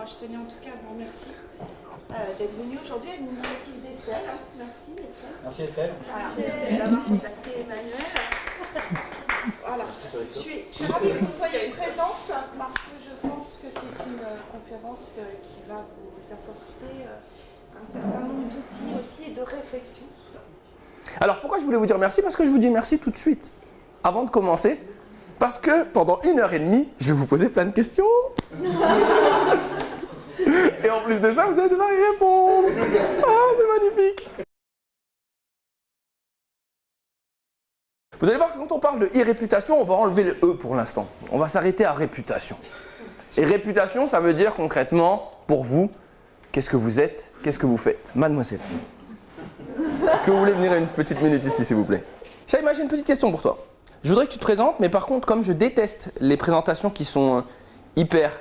Moi, je tenais en tout cas à vous remercier d'être venu aujourd'hui à l'initiative d'Estelle. Merci Estelle. Merci Estelle. Voilà, d'avoir contacté Emmanuel. Voilà. Je suis ravie que vous soyez présente parce que je pense que c'est une conférence qui va vous apporter un certain nombre d'outils aussi et de réflexions. Alors pourquoi je voulais vous dire merci? Parce que je vous dis merci tout de suite, avant de commencer. Parce que pendant 1h30, je vais vous poser plein de questions. Et en plus de ça, vous allez devoir y répondre. Ah, c'est magnifique. Vous allez voir que quand on parle de e-réputation, on va enlever le E pour l'instant. On va s'arrêter à réputation. Et réputation, ça veut dire concrètement, pour vous, qu'est-ce que vous êtes, qu'est-ce que vous faites. Mademoiselle, est-ce que vous voulez venir une petite minute ici, s'il vous plaît? Shaima, j'ai une petite question pour toi. Je voudrais que tu te présentes, mais par contre, comme je déteste les présentations qui sont hyper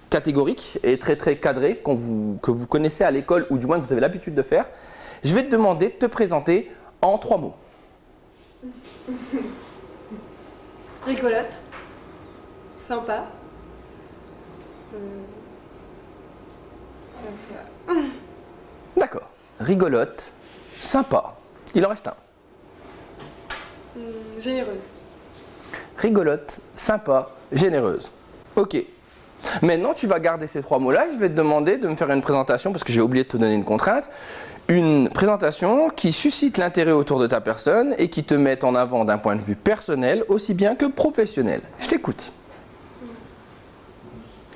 catégoriques et très très cadrées, que vous connaissez à l'école ou du moins que vous avez l'habitude de faire, je vais te demander de te présenter en 3 mots. Rigolote. Sympa. D'accord. Rigolote, sympa. Il en reste un. Généreuse. Rigolote, sympa, généreuse. Ok. Maintenant, tu vas garder ces 3 mots-là. Je vais te demander de me faire une présentation, parce que j'ai oublié de te donner une contrainte. Une présentation qui suscite l'intérêt autour de ta personne et qui te mette en avant d'un point de vue personnel aussi bien que professionnel. Je t'écoute.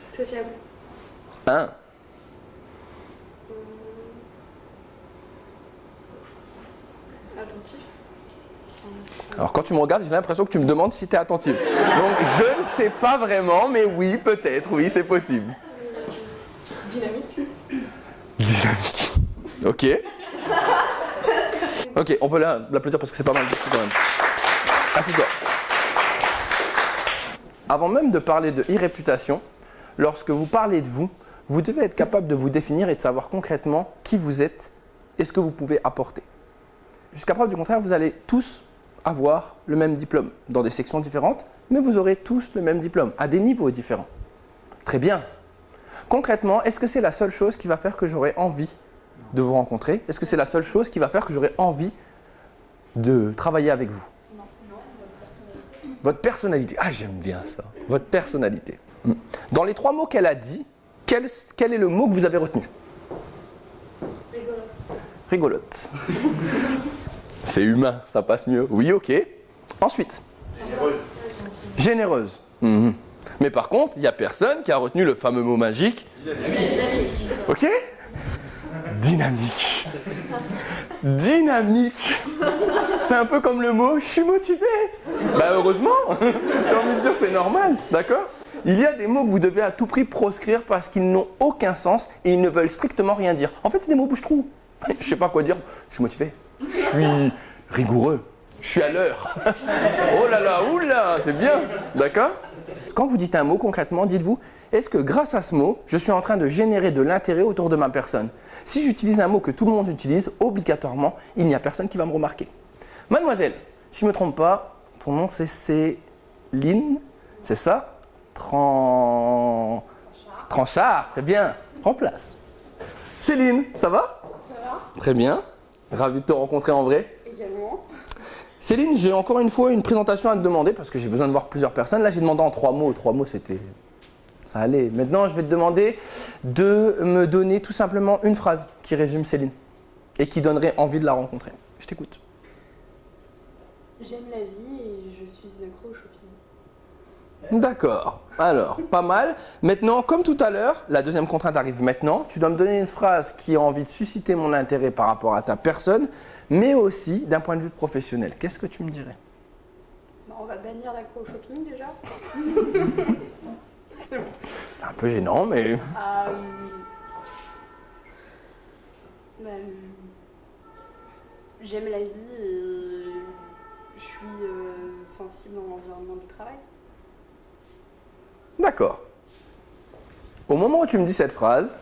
Sociable. 1. Attentif. Alors quand tu me regardes, j'ai l'impression que tu me demandes si tu es attentive. Donc je ne sais pas vraiment, mais oui, peut-être, oui, c'est possible. Dynamique. Dynamique. Ok. Ok, on peut l'applaudir parce que c'est pas mal quand même. Assieds-toi. Avant même de parler de e-réputation, lorsque vous parlez de vous, vous devez être capable de vous définir et de savoir concrètement qui vous êtes et ce que vous pouvez apporter. Jusqu'à preuve du contraire, vous allez tous avoir le même diplôme dans des sections différentes, mais vous aurez tous le même diplôme à des niveaux différents. Très bien. Concrètement, est-ce que c'est la seule chose qui va faire que j'aurai envie de vous rencontrer? Est-ce que c'est la seule chose qui va faire que j'aurai envie de travailler avec vous? Non, votre personnalité. Votre personnalité. Ah, j'aime bien ça. Votre personnalité. Dans les 3 mots qu'elle a dit, quel est le mot que vous avez retenu? Rigolote. Rigolote. C'est humain, ça passe mieux. Oui, ok. Ensuite. Généreuse. Généreuse. Mais par contre, il n'y a personne qui a retenu le fameux mot magique. Dynamique. Ok? Dynamique. Dynamique. C'est un peu comme le mot « je suis motivé ». Bah heureusement, j'ai envie de dire c'est normal, d'accord? Il y a des mots que vous devez à tout prix proscrire parce qu'ils n'ont aucun sens et ils ne veulent strictement rien dire. En fait, c'est des mots bouche-trou. Je sais pas quoi dire. Je suis motivé. Je suis rigoureux. Je suis à l'heure. Oh là là, oula, c'est bien, d'accord? Quand vous dites un mot, concrètement, dites-vous, est-ce que grâce à ce mot, je suis en train de générer de l'intérêt autour de ma personne? Si j'utilise un mot que tout le monde utilise, obligatoirement, il n'y a personne qui va me remarquer. Mademoiselle, si je ne me trompe pas, ton nom c'est Céline, c'est ça? Tranchard, très bien, prends place. Céline, ça va? Ça va? Très bien, ravi de te rencontrer en vrai. Également. Céline, j'ai encore une fois une présentation à te demander parce que j'ai besoin de voir plusieurs personnes. Là, j'ai demandé en 3 mots. 3 mots, c'était... ça allait. Maintenant, je vais te demander de me donner tout simplement une phrase qui résume Céline et qui donnerait envie de la rencontrer. Je t'écoute. J'aime la vie et je suis une accro au shopping. D'accord. Alors, pas mal. Maintenant, comme tout à l'heure, la deuxième contrainte arrive maintenant. Tu dois me donner une phrase qui a envie de susciter mon intérêt par rapport à ta personne, mais aussi d'un point de vue professionnel. Qu'est-ce que tu me dirais? Bon, on va bannir l'accro au shopping déjà. C'est un peu gênant, mais... J'aime la vie et je suis sensible dans l'environnement du travail. D'accord. Au moment où tu me dis cette phrase,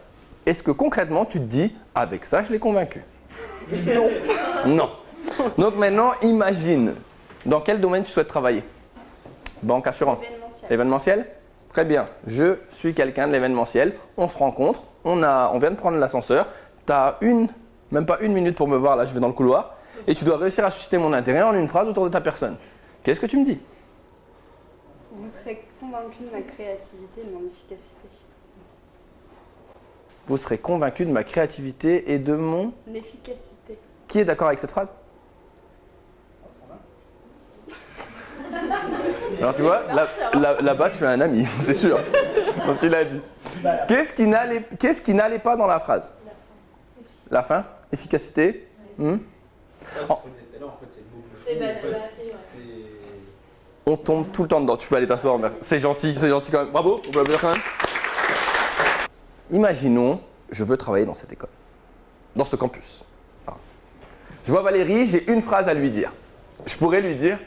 est-ce que concrètement tu te dis « avec ça, je l'ai convaincu » ? Non. Non. Donc maintenant, imagine, dans quel domaine tu souhaites travailler ? Banque, assurance ? Événementiel. Événementiel ? Très bien. Je suis quelqu'un de l'événementiel. On se rencontre. On vient de prendre l'ascenseur. Tu as même pas 1 minute pour me voir. Là, je vais dans le couloir. Et tu dois réussir à susciter mon intérêt en une phrase autour de ta personne. Qu'est-ce que tu me dis? Vous serez convaincu de ma créativité et de mon efficacité. Vous serez convaincu de ma créativité et de mon... L'efficacité. Qui est d'accord avec cette phrase? Alors tu vois, là-bas tu as un ami, c'est sûr, dans ce qu'il a dit. Qu'est-ce qui n'allait pas dans la phrase? La fin? Efficacité? C'est mathématique. On tombe tout le temps dedans, tu peux aller t'asseoir, c'est gentil quand même. Bravo, on peut l'applaudir quand même. Imaginons, je veux travailler dans cette école, dans ce campus. Alors, je vois Valérie, j'ai une phrase à lui dire. Je pourrais lui dire,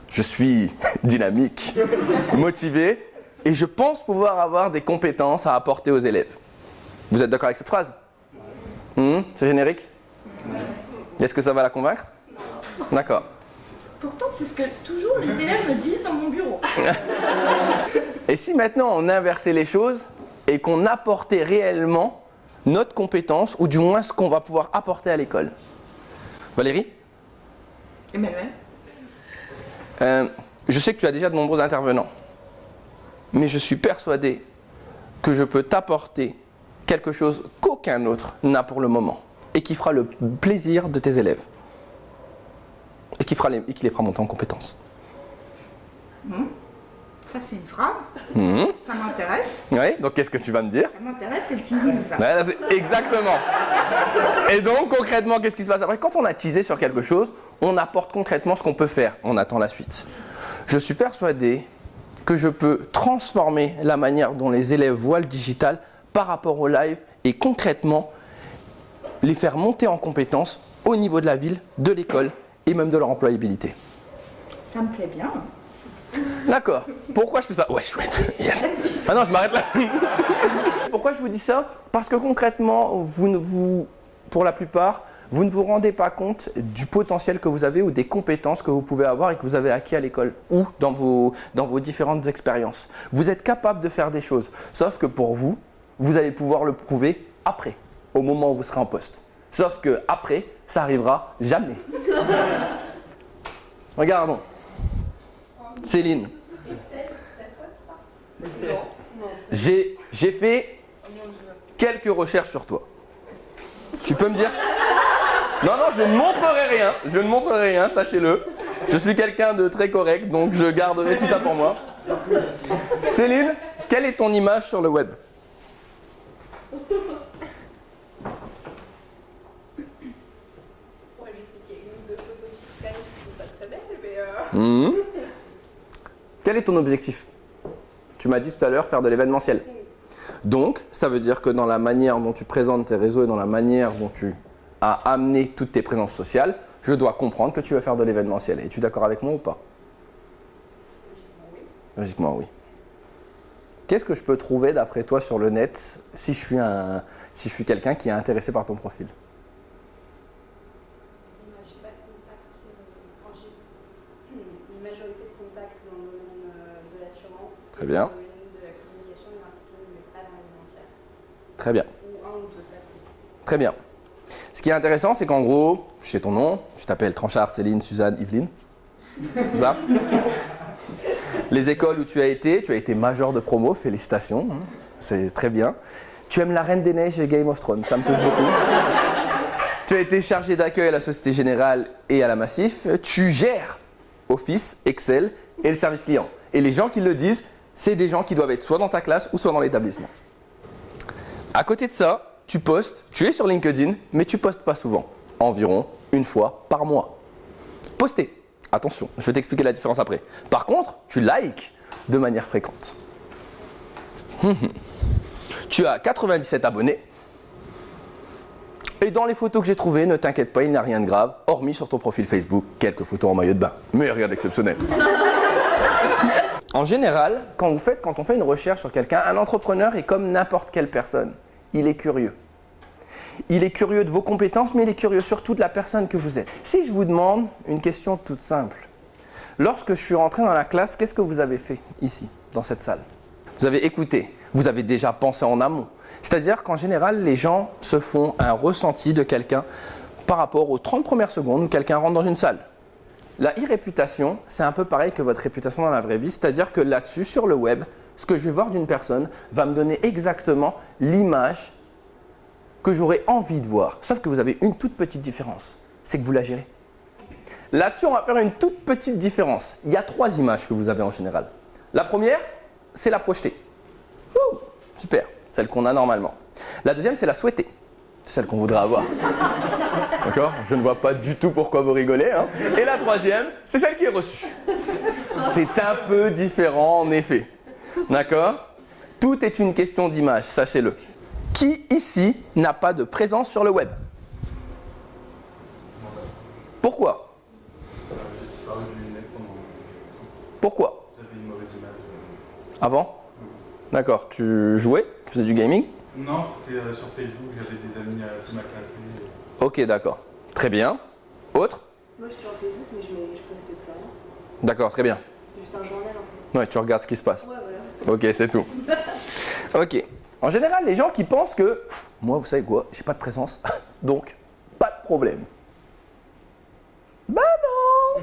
je suis dynamique, motivé, et je pense pouvoir avoir des compétences à apporter aux élèves. Vous êtes d'accord avec cette phrase? C'est générique? Est-ce que ça va la convaincre? D'accord. Pourtant, c'est ce que toujours les élèves me disent dans mon bureau. Et si maintenant on inversait les choses et qu'on apportait réellement notre compétence, ou du moins ce qu'on va pouvoir apporter à l'école? Valérie? Emmanuel? Je sais que tu as déjà de nombreux intervenants, mais je suis persuadé que je peux t'apporter quelque chose qu'aucun autre n'a pour le moment, et qui fera le plaisir de tes élèves, et qui les fera monter en compétences. Ça, c'est une phrase. Ça m'intéresse. Oui, donc qu'est-ce que tu vas me dire? Ça m'intéresse, c'est le teasing, ça. Ouais, là, exactement. Et donc, concrètement, qu'est-ce qui se passe après? Quand on a teasé sur quelque chose, on apporte concrètement ce qu'on peut faire. On attend la suite. Je suis persuadé que je peux transformer la manière dont les élèves voient le digital par rapport au live et concrètement les faire monter en compétences au niveau de la ville, de l'école et même de leur employabilité. Ça me plaît bien. D'accord. Pourquoi je fais ça? Ouais, chouette. Yes. Ah non, je m'arrête là. Pourquoi je vous dis ça? Parce que concrètement, pour la plupart, vous ne vous rendez pas compte du potentiel que vous avez ou des compétences que vous pouvez avoir et que vous avez acquis à l'école ou dans vos différentes expériences. Vous êtes capable de faire des choses, sauf que pour vous, vous allez pouvoir le prouver après, au moment où vous serez en poste. Sauf que après, ça arrivera jamais. Regardons. Céline. J'ai fait quelques recherches sur toi. Tu peux me dire... Non, je ne montrerai rien. Je ne montrerai rien, sachez-le. Je suis quelqu'un de très correct, donc je garderai tout ça pour moi. Céline, quelle est ton image sur le web? Ouais, je sais qu'il y a une ou deux photos qui traînent qui sont pas très belles, mais Quel est ton objectif? Tu m'as dit tout à l'heure faire de l'événementiel. Donc, ça veut dire que dans la manière dont tu présentes tes réseaux et dans la manière dont tu as amené toutes tes présences sociales, je dois comprendre que tu vas faire de l'événementiel. Es-tu d'accord avec moi ou pas? Logiquement, oui. Qu'est-ce que je peux trouver d'après toi sur le net si je suis quelqu'un qui est intéressé par ton profil? J'ai pas de contact, j'ai une majorité de contacts dans le domaine de l'assurance. Très bien. Dans le domaine de la communication et du marketing, mais pas dans l'événementiel. Très bien. Ou un ou deux cas plus. Très bien. Ce qui est intéressant, c'est qu'en gros, je sais ton nom, tu t'appelles Tranchard, Céline, Suzanne, Yveline. C'est ça? Les écoles où tu as été major de promo, félicitations, c'est très bien. Tu aimes la Reine des Neiges et Game of Thrones, ça me touche beaucoup. Tu as été chargé d'accueil à la Société Générale et à la Massif. Tu gères Office, Excel et le service client. Et les gens qui le disent, c'est des gens qui doivent être soit dans ta classe ou soit dans l'établissement. À côté de ça, tu postes, tu es sur LinkedIn, mais tu postes pas souvent. Environ une fois par mois. Poster. Attention, je vais t'expliquer la différence après. Par contre, tu likes de manière fréquente. Tu as 97 abonnés. Et dans les photos que j'ai trouvées, ne t'inquiète pas, il n'y a rien de grave, hormis sur ton profil Facebook, quelques photos en maillot de bain. Mais rien d'exceptionnel. En général, quand on fait une recherche sur quelqu'un, un entrepreneur est comme n'importe quelle personne. Il est curieux. Il est curieux de vos compétences, mais il est curieux surtout de la personne que vous êtes. Si je vous demande une question toute simple, lorsque je suis rentré dans la classe, qu'est-ce que vous avez fait ici, dans cette salle? vous avez écouté, vous avez déjà pensé en amont. C'est-à-dire qu'en général, les gens se font un ressenti de quelqu'un par rapport aux 30 premières secondes où quelqu'un rentre dans une salle. La e-réputation, c'est un peu pareil que votre réputation dans la vraie vie, c'est-à-dire que là-dessus, sur le web, ce que je vais voir d'une personne va me donner exactement l'image que j'aurais envie de voir. Sauf que vous avez une toute petite différence, c'est que vous la gérez. Là-dessus, on va faire une toute petite différence. Il y a 3 images que vous avez en général. La première, c'est la projetée. Ouh, super, celle qu'on a normalement. La deuxième, c'est la souhaitée. Celle qu'on voudrait avoir. D'accord? Je ne vois pas du tout pourquoi vous rigolez. Hein. Et la troisième, c'est celle qui est reçue. C'est un peu différent en effet. D'accord? Tout est une question d'image, sachez-le. Qui ici n'a pas de présence sur le web? Pourquoi? Pourquoi? J'avais une mauvaise image. Avant? D'accord. Tu jouais? Tu faisais du gaming? Non, c'était sur Facebook, j'avais des amis assez mal classés. Ok, d'accord. Très bien. Autre? Moi, je suis sur Facebook, mais je poste plus rien. D'accord, très bien. C'est juste un journal, en fait. Ouais, tu regardes ce qui se passe. Ouais, voilà. Ok, c'est tout. Ok. En général, les gens qui pensent que moi, vous savez quoi, j'ai pas de présence, donc pas de problème. Bah non.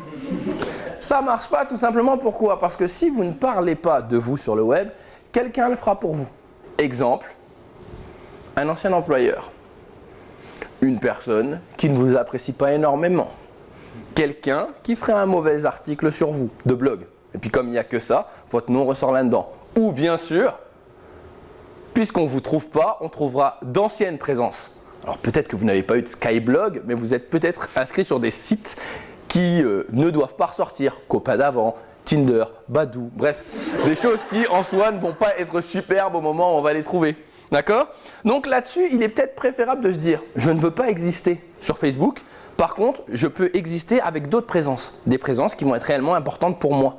Ça marche pas tout simplement pourquoi? Parce que si vous ne parlez pas de vous sur le web, quelqu'un le fera pour vous. Exemple, un ancien employeur, une personne qui ne vous apprécie pas énormément, quelqu'un qui ferait un mauvais article sur vous, de blog. Et puis comme il n'y a que ça, votre nom ressort là-dedans. Ou bien sûr, puisqu'on ne vous trouve pas, on trouvera d'anciennes présences. Alors peut-être que vous n'avez pas eu de Skyblog, mais vous êtes peut-être inscrit sur des sites qui ne doivent pas ressortir. Copa d'avant, Tinder, Badoo, bref, des choses qui en soi ne vont pas être superbes au moment où on va les trouver. D'accord? Donc là-dessus, il est peut-être préférable de se dire, je ne veux pas exister sur Facebook, par contre, je peux exister avec d'autres présences, des présences qui vont être réellement importantes pour moi.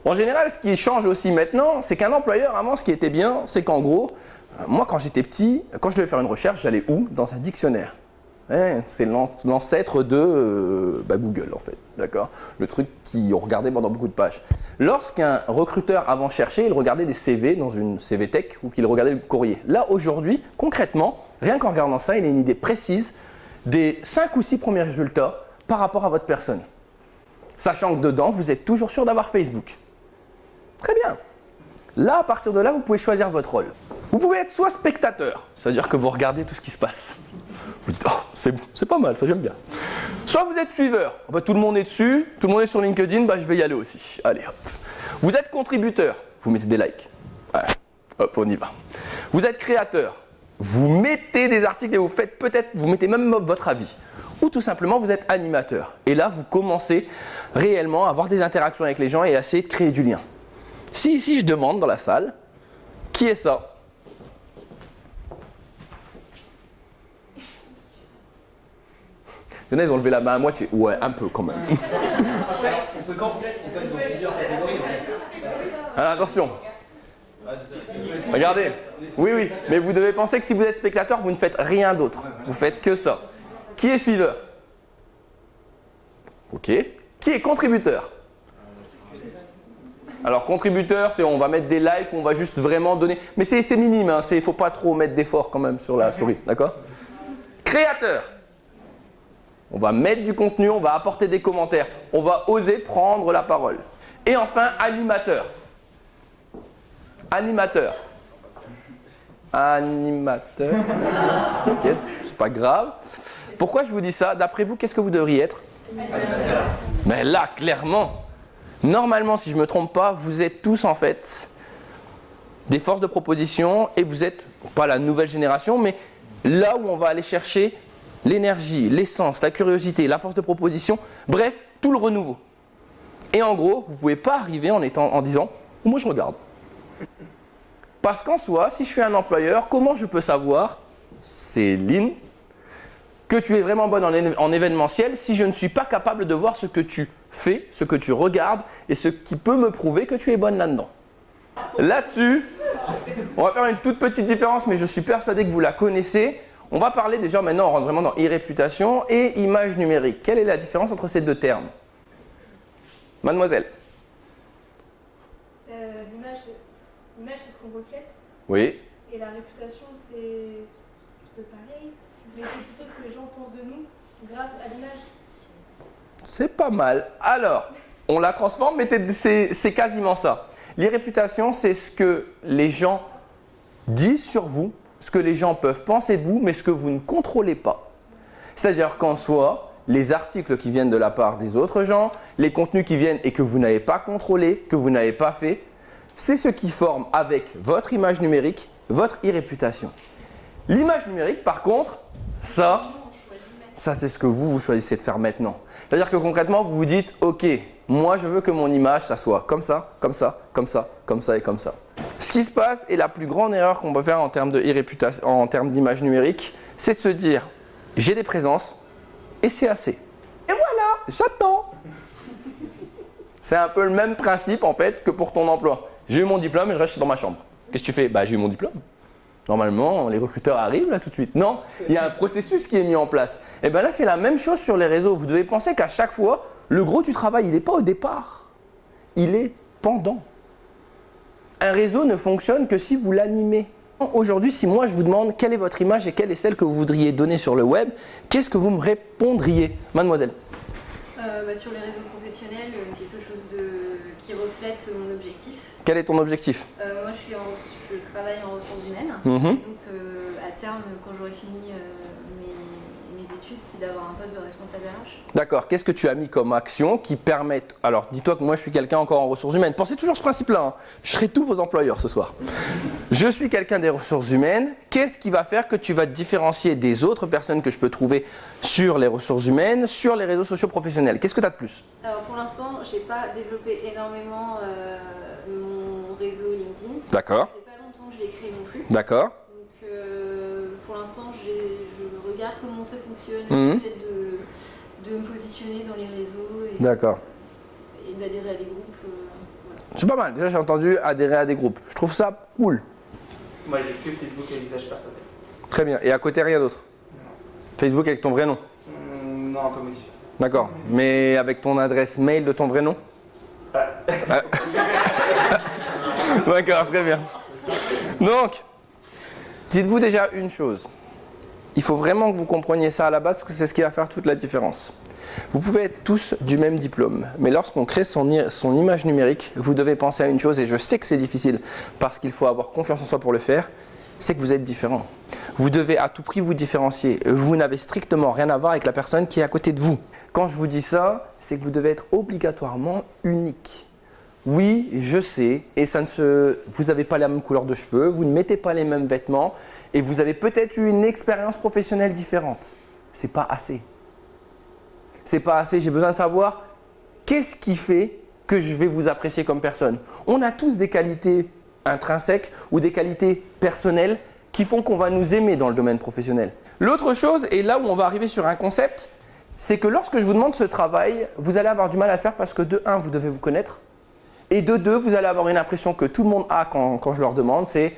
En général, ce qui change aussi maintenant, c'est qu'un employeur, avant, ce qui était bien, c'est qu'en gros, moi quand j'étais petit, quand je devais faire une recherche, j'allais où? Dans un dictionnaire. Ouais, c'est l'ancêtre de Google en fait, d'accord? Le truc qu'on regardait pendant beaucoup de pages. Lorsqu'un recruteur avant cherchait, il regardait des CV dans une CV Tech ou qu'il regardait le courrier. Là aujourd'hui, concrètement, rien qu'en regardant ça, il a une idée précise des 5 ou 6 premiers résultats par rapport à votre personne. Sachant que dedans, vous êtes toujours sûr d'avoir Facebook. Très bien. Là, à partir de là, vous pouvez choisir votre rôle. Vous pouvez être soit spectateur, c'est-à-dire que vous regardez tout ce qui se passe. Vous dites, oh, c'est pas mal, ça j'aime bien. Soit vous êtes suiveur, tout le monde est dessus, tout le monde est sur LinkedIn, je vais y aller aussi. Allez, hop. Vous êtes contributeur, vous mettez des likes. Voilà. Hop, on y va. Vous êtes créateur, vous mettez des articles et vous faites peut-être, vous mettez même votre avis. Ou tout simplement, vous êtes animateur. Et là, vous commencez réellement à avoir des interactions avec les gens et à essayer de créer du lien. Si ici, je demande dans la salle, qui est ça? Il y en a, ils ont levé la main à moitié. Ouais, un peu quand même. Alors attention. Regardez. Oui, oui. Mais vous devez penser que si vous êtes spectateur, vous ne faites rien d'autre. Vous faites que ça. Qui est suiveur? Ok. Qui est contributeur? Alors contributeur, c'est on va mettre des likes, on va juste vraiment donner. Mais c'est minime, hein, il ne faut pas trop mettre d'efforts quand même sur la souris, d'accord? Créateur. On va mettre du contenu, on va apporter des commentaires, on va oser prendre la parole. Et enfin, animateur. Animateur. Animateur. Ok, c'est pas grave. Pourquoi je vous dis ça? D'après vous, qu'est-ce que vous devriez être? Mais là, clairement, normalement, si je ne me trompe pas, vous êtes tous en fait des forces de proposition et vous êtes pas la nouvelle génération, mais là où on va aller chercher l'énergie, l'essence, la curiosité, la force de proposition, bref, tout le renouveau. Et en gros, vous ne pouvez pas arriver en disant « moi je regarde ». Parce qu'en soi, si je suis un employeur, comment je peux savoir, Céline, que tu es vraiment bonne en événementiel si je ne suis pas capable de voir ce que tu fais, ce que tu regardes et ce qui peut me prouver que tu es bonne là-dedans. Là-dessus, on va faire une toute petite différence, mais je suis persuadé que vous la connaissez. On va parler déjà maintenant, on rentre vraiment dans e-réputation et image numérique. Quelle est la différence entre ces deux termes? Mademoiselle? L'image, L'image, c'est ce qu'on reflète. Oui. Et la réputation, c'est un peu pareil. Mais c'est plutôt ce que les gens pensent de nous grâce à l'image. C'est pas mal. Alors, on la transforme, mais c'est quasiment ça. Les réputations, c'est ce que les gens disent sur vous, ce que les gens peuvent penser de vous, mais ce que vous ne contrôlez pas. C'est-à-dire qu'en soi, les articles qui viennent de la part des autres gens, les contenus qui viennent et que vous n'avez pas contrôlé, que vous n'avez pas fait, c'est ce qui forme avec votre image numérique, votre e-réputation. L'image numérique, par contre, ça c'est ce que vous choisissez de faire maintenant. C'est-à-dire que concrètement, vous vous dites, ok, moi je veux que mon image, ça soit comme ça, comme ça, comme ça, comme ça et comme ça. Ce qui se passe, et la plus grande erreur qu'on peut faire en termes de e-réputation, en termes d'image numérique, c'est de se dire, j'ai des présences et c'est assez. Et voilà, j'attends. C'est un peu le même principe en fait que pour ton emploi. J'ai eu mon diplôme et je reste dans ma chambre. Qu'est-ce que tu fais? Bah j'ai eu mon diplôme. Normalement, les recruteurs arrivent là tout de suite. Non, il y a un processus qui est mis en place. Et bien là, c'est la même chose sur les réseaux. Vous devez penser qu'à chaque fois, le gros du travail, il n'est pas au départ. Il est pendant. Un réseau ne fonctionne que si vous l'animez. Aujourd'hui, si moi je vous demande quelle est votre image et quelle est celle que vous voudriez donner sur le web, qu'est-ce que vous me répondriez, mademoiselle? Sur les réseaux professionnels, quelque chose qui reflète mon objectif. Quel est ton objectif? Moi, je travaille en ressources humaines. Mhm. Donc, à terme, quand j'aurai fini mes études, c'est d'avoir un poste de responsable RH. D'accord. Qu'est-ce que tu as mis comme action qui permettent… Alors, dis-toi que moi, je suis quelqu'un encore en ressources humaines. Pensez toujours ce principe-là. Hein. Je serai tous vos employeurs ce soir. Je suis quelqu'un des ressources humaines. Qu'est-ce qui va faire que tu vas te différencier des autres personnes que je peux trouver sur les ressources humaines, sur les réseaux sociaux professionnels? Qu'est-ce que tu as de plus? Alors, pour l'instant, je n'ai pas développé énormément mon réseau LinkedIn. D'accord. Ça fait pas longtemps que je l'ai créé non plus. D'accord. Donc, pour l'instant, je regarde comment ça fonctionne, j'essaie de me positionner dans les réseaux et, D'accord. et d'adhérer à des groupes. Voilà. C'est pas mal. Déjà, j'ai entendu adhérer à des groupes. Je trouve ça cool. Moi, j'ai que Facebook et visage personnel. Très bien. Et à côté, rien d'autre? Facebook avec ton vrai nom? Non, un peu modifié. D'accord. Mais avec ton adresse mail de ton vrai nom? D'accord, très bien. Donc, dites-vous déjà une chose. Il faut vraiment que vous compreniez ça à la base parce que c'est ce qui va faire toute la différence. Vous pouvez être tous du même diplôme, mais lorsqu'on crée son image numérique, vous devez penser à une chose, et je sais que c'est difficile parce qu'il faut avoir confiance en soi pour le faire, c'est que vous êtes différent. Vous devez à tout prix vous différencier. Vous n'avez strictement rien à voir avec la personne qui est à côté de vous. Quand je vous dis ça, c'est que vous devez être obligatoirement unique. Oui, je sais, et vous n'avez pas la même couleur de cheveux, vous ne mettez pas les mêmes vêtements, et vous avez peut-être eu une expérience professionnelle différente. C'est pas assez. C'est pas assez, j'ai besoin de savoir qu'est-ce qui fait que je vais vous apprécier comme personne. On a tous des qualités intrinsèques ou des qualités personnelles qui font qu'on va nous aimer dans le domaine professionnel. L'autre chose, et là où on va arriver sur un concept, c'est que lorsque je vous demande ce travail, vous allez avoir du mal à le faire parce que de 1, vous devez vous connaître, et de 2, vous allez avoir une impression que tout le monde a quand je leur demande, c'est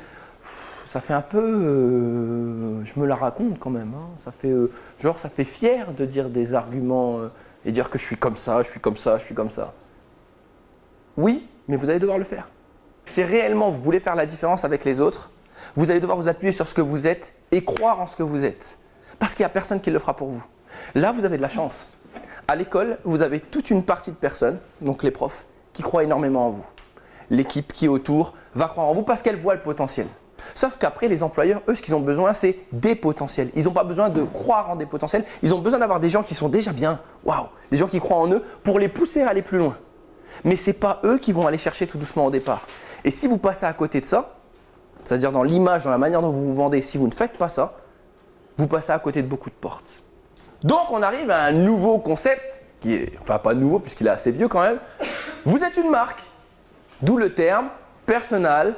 ça fait un peu, je me la raconte quand même, hein. Ça fait, ça fait fier de dire des arguments et dire que je suis comme ça, je suis comme ça, je suis comme ça. Oui, mais vous allez devoir le faire. Si réellement vous voulez faire la différence avec les autres, vous allez devoir vous appuyer sur ce que vous êtes et croire en ce que vous êtes. Parce qu'il n'y a personne qui le fera pour vous. Là, vous avez de la chance. À l'école, vous avez toute une partie de personnes, donc les profs, qui croient énormément en vous. L'équipe qui est autour va croire en vous parce qu'elle voit le potentiel. Sauf qu'après, les employeurs, eux, ce qu'ils ont besoin, c'est des potentiels. Ils n'ont pas besoin de croire en des potentiels. Ils ont besoin d'avoir des gens qui sont déjà bien, waouh, des gens qui croient en eux pour les pousser à aller plus loin. Mais ce n'est pas eux qui vont aller chercher tout doucement au départ. Et si vous passez à côté de ça, c'est-à-dire dans l'image, dans la manière dont vous vous vendez, si vous ne faites pas ça, vous passez à côté de beaucoup de portes. Donc on arrive à un nouveau concept, qui est, enfin pas nouveau puisqu'il est assez vieux quand même. Vous êtes une marque, d'où le terme personal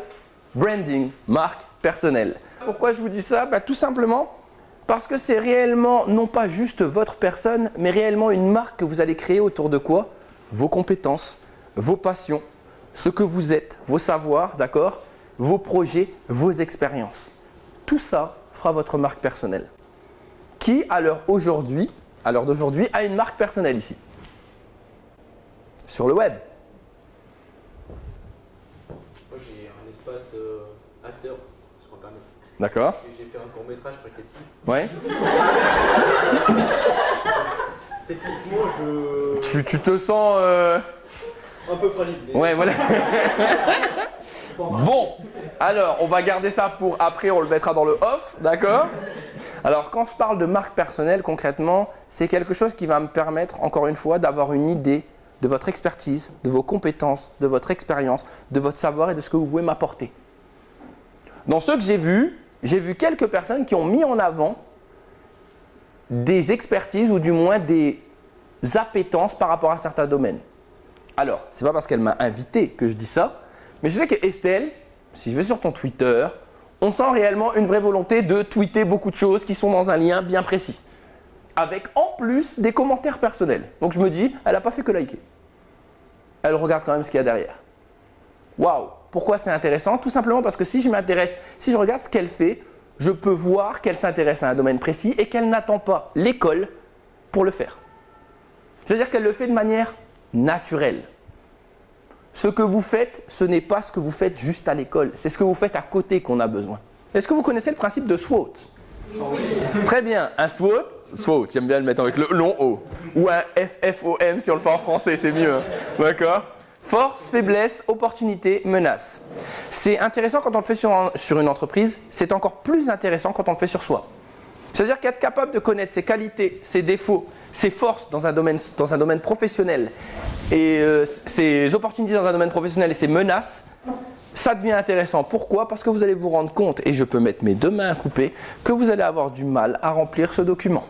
branding, marque personnelle. Pourquoi je vous dis ça? Tout simplement parce que c'est réellement, non pas juste votre personne, mais réellement une marque que vous allez créer autour de quoi? Vos compétences, vos passions, ce que vous êtes, vos savoirs, d'accord? Vos projets, vos expériences. Tout ça fera votre marque personnelle. Qui, à l'heure d'aujourd'hui, a une marque personnelle ici? Sur le web. Moi, j'ai un espace fasse acteur sur Internet. D'accord. Et j'ai fait un court métrage quand j'étais petit. Ouais. Techniquement, Tu te sens... un peu fragile. Mais Ouais, voilà. Bon, alors, on va garder ça pour après, on le mettra dans le off, d'accord? Alors, quand je parle de marque personnelle, concrètement, c'est quelque chose qui va me permettre, encore une fois, d'avoir une idée de votre expertise, de vos compétences, de votre expérience, de votre savoir et de ce que vous pouvez m'apporter. Dans ce que j'ai vu quelques personnes qui ont mis en avant des expertises ou du moins des appétences par rapport à certains domaines. Alors, c'est pas parce qu'elle m'a invité que je dis ça, mais je sais que Estelle, si je vais sur ton Twitter, on sent réellement une vraie volonté de tweeter beaucoup de choses qui sont dans un lien bien précis. Avec en plus des commentaires personnels. Donc je me dis, elle n'a pas fait que liker. Elle regarde quand même ce qu'il y a derrière. Waouh! Pourquoi c'est intéressant? Tout simplement parce que si je m'intéresse, si je regarde ce qu'elle fait, je peux voir qu'elle s'intéresse à un domaine précis et qu'elle n'attend pas l'école pour le faire. C'est-à-dire qu'elle le fait de manière naturelle. Ce que vous faites, ce n'est pas ce que vous faites juste à l'école, c'est ce que vous faites à côté qu'on a besoin. Est-ce que vous connaissez le principe de SWOT? Oui. Très bien, un SWOT, j'aime bien le mettre avec le long O, ou un FFOM si on le fait en français, c'est mieux, hein. D'accord? Force, faiblesse, opportunité, menace. C'est intéressant quand on le fait sur une entreprise, c'est encore plus intéressant quand on le fait sur soi. C'est-à-dire qu'être capable de connaître ses qualités, ses défauts, ses forces dans un domaine professionnel et ses opportunités dans un domaine professionnel et ses menaces, ça devient intéressant. Pourquoi? Parce que vous allez vous rendre compte, et je peux mettre mes deux mains à couper, que vous allez avoir du mal à remplir ce document.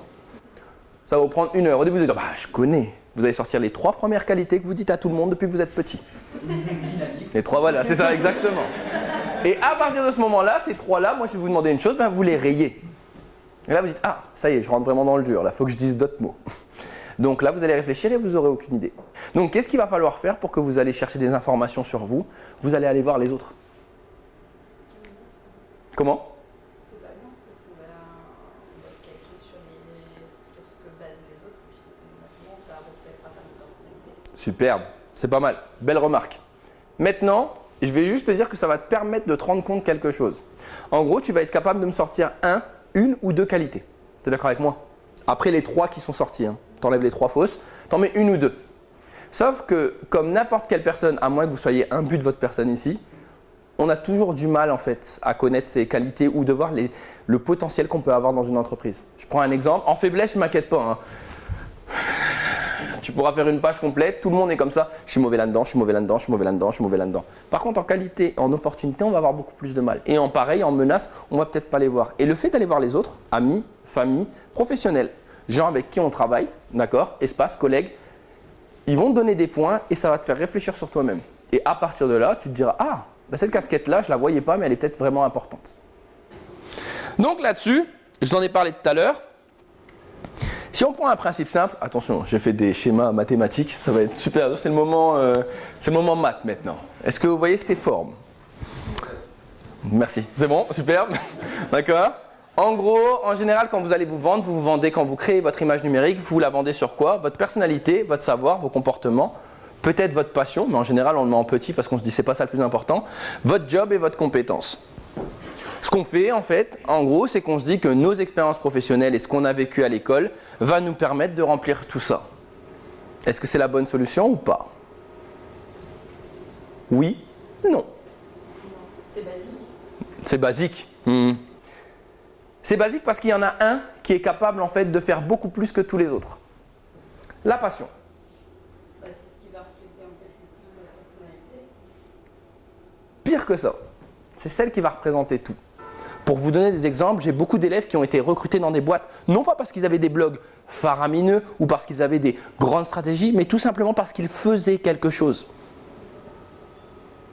Ça va vous prendre 1 heure. Au début, vous allez dire, bah, je connais. Vous allez sortir les 3 premières qualités que vous dites à tout le monde depuis que vous êtes petit. Les 3, voilà, c'est ça, exactement. Et à partir de ce moment-là, ces 3-là, moi je vais vous demander une chose, ben, vous les rayez. Et là, vous dites, ah, ça y est, je rentre vraiment dans le dur, là, il faut que je dise d'autres mots. Donc là, vous allez réfléchir et vous n'aurez aucune idée. Donc, qu'est-ce qu'il va falloir faire pour que vous allez chercher des informations sur vous? Vous allez aller voir les autres. Comment? C'est pas bien, parce qu'on va se calquer sur ce que basent les autres, et puis maintenant, ça reflètera pas notre personnalité. Superbe, c'est pas mal. Belle remarque. Maintenant, je vais juste te dire que ça va te permettre de te rendre compte de quelque chose. En gros, tu vas être capable de me sortir une ou 2 qualités. Tu es d'accord avec moi? Après les 3 qui sont sortis, hein. Tu enlèves les 3 fausses, tu en mets 1 ou 2. Sauf que, comme n'importe quelle personne, à moins que vous soyez imbu de votre personne ici, on a toujours du mal en fait à connaître ses qualités ou de voir le potentiel qu'on peut avoir dans une entreprise. Je prends un exemple. En faiblesse, je ne m'inquiète pas, hein. Tu pourras faire une page complète, tout le monde est comme ça. Je suis mauvais là-dedans, je suis mauvais là-dedans, je suis mauvais là-dedans, je suis mauvais là-dedans. Par contre, en qualité, en opportunité, on va avoir beaucoup plus de mal. Et en pareil, en menace, on va peut-être pas les voir. Et le fait d'aller voir les autres, amis, famille, professionnels, gens avec qui on travaille, d'accord, espace, collègues, ils vont te donner des points et ça va te faire réfléchir sur toi-même. Et à partir de là, tu te diras, ah, bah cette casquette-là, je la voyais pas, mais elle est peut-être vraiment importante. Donc là-dessus, je vous en ai parlé tout à l'heure. Si on prend un principe simple, attention, j'ai fait des schémas mathématiques, ça va être super, c'est le moment maths maintenant. Est-ce que vous voyez ces formes? Merci, c'est bon, super, d'accord. En gros, en général, quand vous allez vous vendre, vous vous vendez, quand vous créez votre image numérique, vous la vendez sur quoi? Votre personnalité, votre savoir, vos comportements, peut-être votre passion, mais en général, on le met en petit parce qu'on se dit c'est pas ça le plus important, votre job et votre compétence. Ce qu'on fait, en fait, en gros, c'est qu'on se dit que nos expériences professionnelles et ce qu'on a vécu à l'école va nous permettre de remplir tout ça. Est-ce que c'est la bonne solution ou pas? Oui? Non. C'est basique. C'est basique. C'est basique parce qu'il y en a un qui est capable, en fait, de faire beaucoup plus que tous les autres. La passion. Bah, c'est ce qui va refléter en fait le plus de la personnalité. Pire que ça. C'est celle qui va représenter tout. Pour vous donner des exemples, j'ai beaucoup d'élèves qui ont été recrutés dans des boîtes, non pas parce qu'ils avaient des blogs faramineux ou parce qu'ils avaient des grandes stratégies, mais tout simplement parce qu'ils faisaient quelque chose.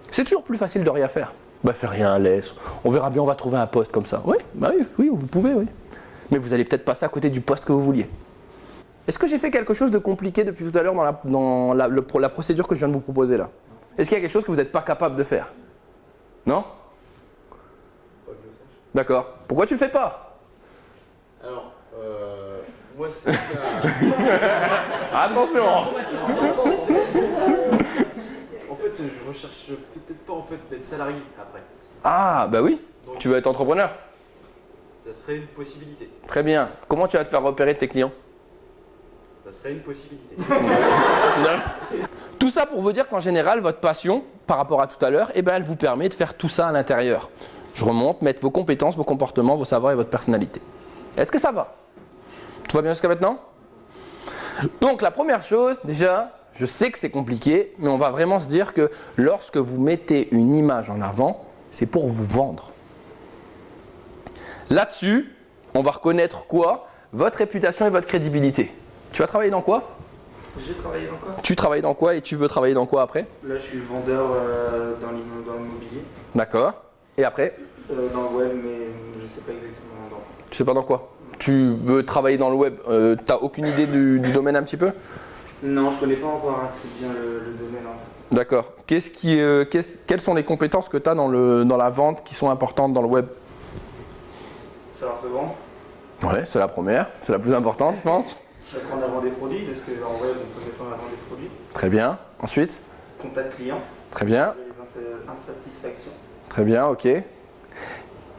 C'est toujours plus facile de rien faire. Bah, fais rien, laisse. On verra bien, on va trouver un poste comme ça. Oui, bah oui, vous pouvez, oui. Mais vous allez peut-être passer à côté du poste que vous vouliez. Est-ce que j'ai fait quelque chose de compliqué depuis tout à l'heure dans la procédure que je viens de vous proposer là? Est-ce qu'il y a quelque chose que vous n'êtes pas capable de faire? Non? D'accord. Pourquoi tu le fais pas? Alors, moi c'est Attention. En fait, je recherche peut-être pas en fait d'être salarié après. Ah, bah oui, Donc, tu veux être entrepreneur. ça serait une possibilité. Très bien. Comment tu vas te faire repérer de tes clients? Ça serait une possibilité. Tout ça pour vous dire qu'en général, votre passion, par rapport à tout à l'heure, eh ben, elle vous permet de faire tout ça à l'intérieur. Je remonte, mettre vos compétences, vos comportements, vos savoirs et votre personnalité. Est-ce que ça va? Tout va bien jusqu'à maintenant? Donc la première chose, déjà, je sais que c'est compliqué, mais on va vraiment se dire que lorsque vous mettez une image en avant, c'est pour vous vendre. Là-dessus, on va reconnaître quoi? Votre réputation et votre crédibilité. Tu vas travailler dans quoi? J'ai travaillé dans quoi? Tu travailles dans quoi et tu veux travailler dans quoi après? Là, je suis vendeur dans l'immobilier, D'accord. Et après? dans le web, mais je sais pas exactement dans quoi. Tu sais pas dans quoi? Tu veux travailler dans le web, t'as aucune idée du domaine un petit peu? Non, je connais pas encore assez bien le domaine en fait. D'accord. Quelles sont les compétences que tu as dans la vente qui sont importantes dans le web? Savoir se vendre, Ouais, c'est la première, c'est la plus importante, je pense. mettre en avant des produits, parce qu'en web, on peut mettre en avant des produits. Très bien. Ensuite? Contact client, Très bien. les insatisfactions. Très bien, ok.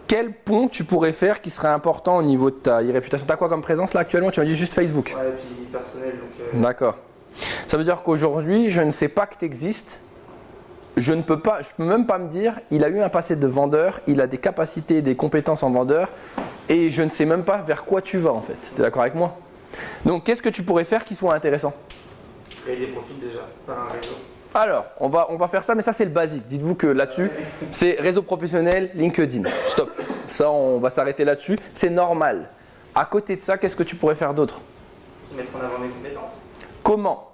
Quel pont tu pourrais faire qui serait important au niveau de ta réputation? Tu as quoi comme présence là actuellement? Tu m'as dit juste Facebook. Ouais, et puis personnel, donc D'accord. Ça veut dire qu'aujourd'hui, je ne sais pas que tu existes. Je peux même pas me dire, il a eu un passé de vendeur, il a des capacités, des compétences en vendeur, et je ne sais même pas vers quoi tu vas en fait. Tu es d'accord avec moi? Donc, qu'est-ce que tu pourrais faire qui soit intéressant? créer des profils déjà, faire un réseau. Alors, on va faire ça, mais ça c'est le basique. Dites-vous que là-dessus, c'est réseau professionnel, LinkedIn. Stop. Ça, on va s'arrêter là-dessus. C'est normal. À côté de ça, qu'est-ce que tu pourrais faire d'autre? Mettre en avant mes compétences. Comment?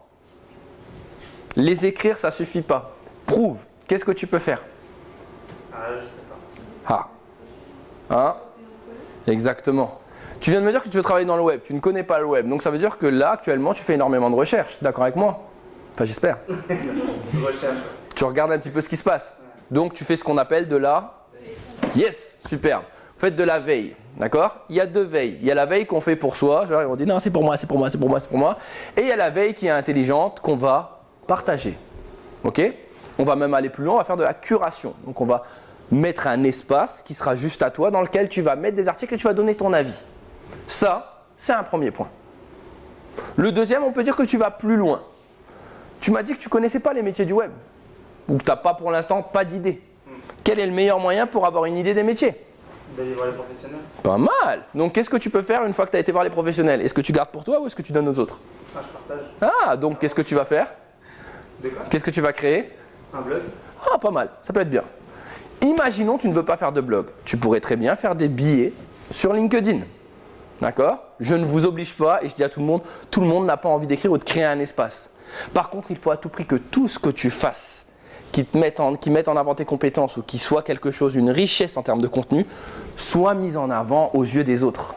Les écrire, ça suffit pas. Prouve. Qu'est-ce que tu peux faire? Ah, je sais pas. Ah. Hein? Exactement. Tu viens de me dire que tu veux travailler dans le web. Tu ne connais pas le web. Donc ça veut dire que là, actuellement, tu fais énormément de recherches. D'accord avec moi? Enfin, j'espère. Recherche. Tu regardes un petit peu ce qui se passe. Donc tu fais ce qu'on appelle de la... Yes, super. Vous faites de la veille, d'accord? Il y a deux veilles. Il y a la veille qu'on fait pour soi, genre on dit non, c'est pour moi, c'est pour moi, c'est pour moi, c'est pour moi. Et il y a la veille qui est intelligente qu'on va partager. Ok? On va même aller plus loin, on va faire de la curation. Donc on va mettre un espace qui sera juste à toi dans lequel tu vas mettre des articles et tu vas donner ton avis. Ça, c'est un premier point. Le deuxième, on peut dire que tu vas plus loin. Tu m'as dit que tu ne connaissais pas les métiers du web. Ou que tu n'as pas pour l'instant pas d'idée. Quel est le meilleur moyen pour avoir une idée des métiers? D'aller voir les professionnels. Pas mal. Donc qu'est-ce que tu peux faire une fois que tu as été voir les professionnels? Est-ce que tu gardes pour toi ou est-ce que tu donnes aux autres? Ah, je partage. Ah, donc qu'est-ce que tu vas faire? De quoi? Qu'est-ce que tu vas créer? Un blog. Ah, pas mal. Ça peut être bien. Imaginons que tu ne veux pas faire de blog. Tu pourrais très bien faire des billets sur LinkedIn. D'accord? Je ne vous oblige pas et je dis à tout le monde n'a pas envie d'écrire ou de créer un espace. Par contre, il faut à tout prix que tout ce que tu fasses qui mette en avant tes compétences ou qui soit quelque chose, une richesse en termes de contenu, soit mis en avant aux yeux des autres.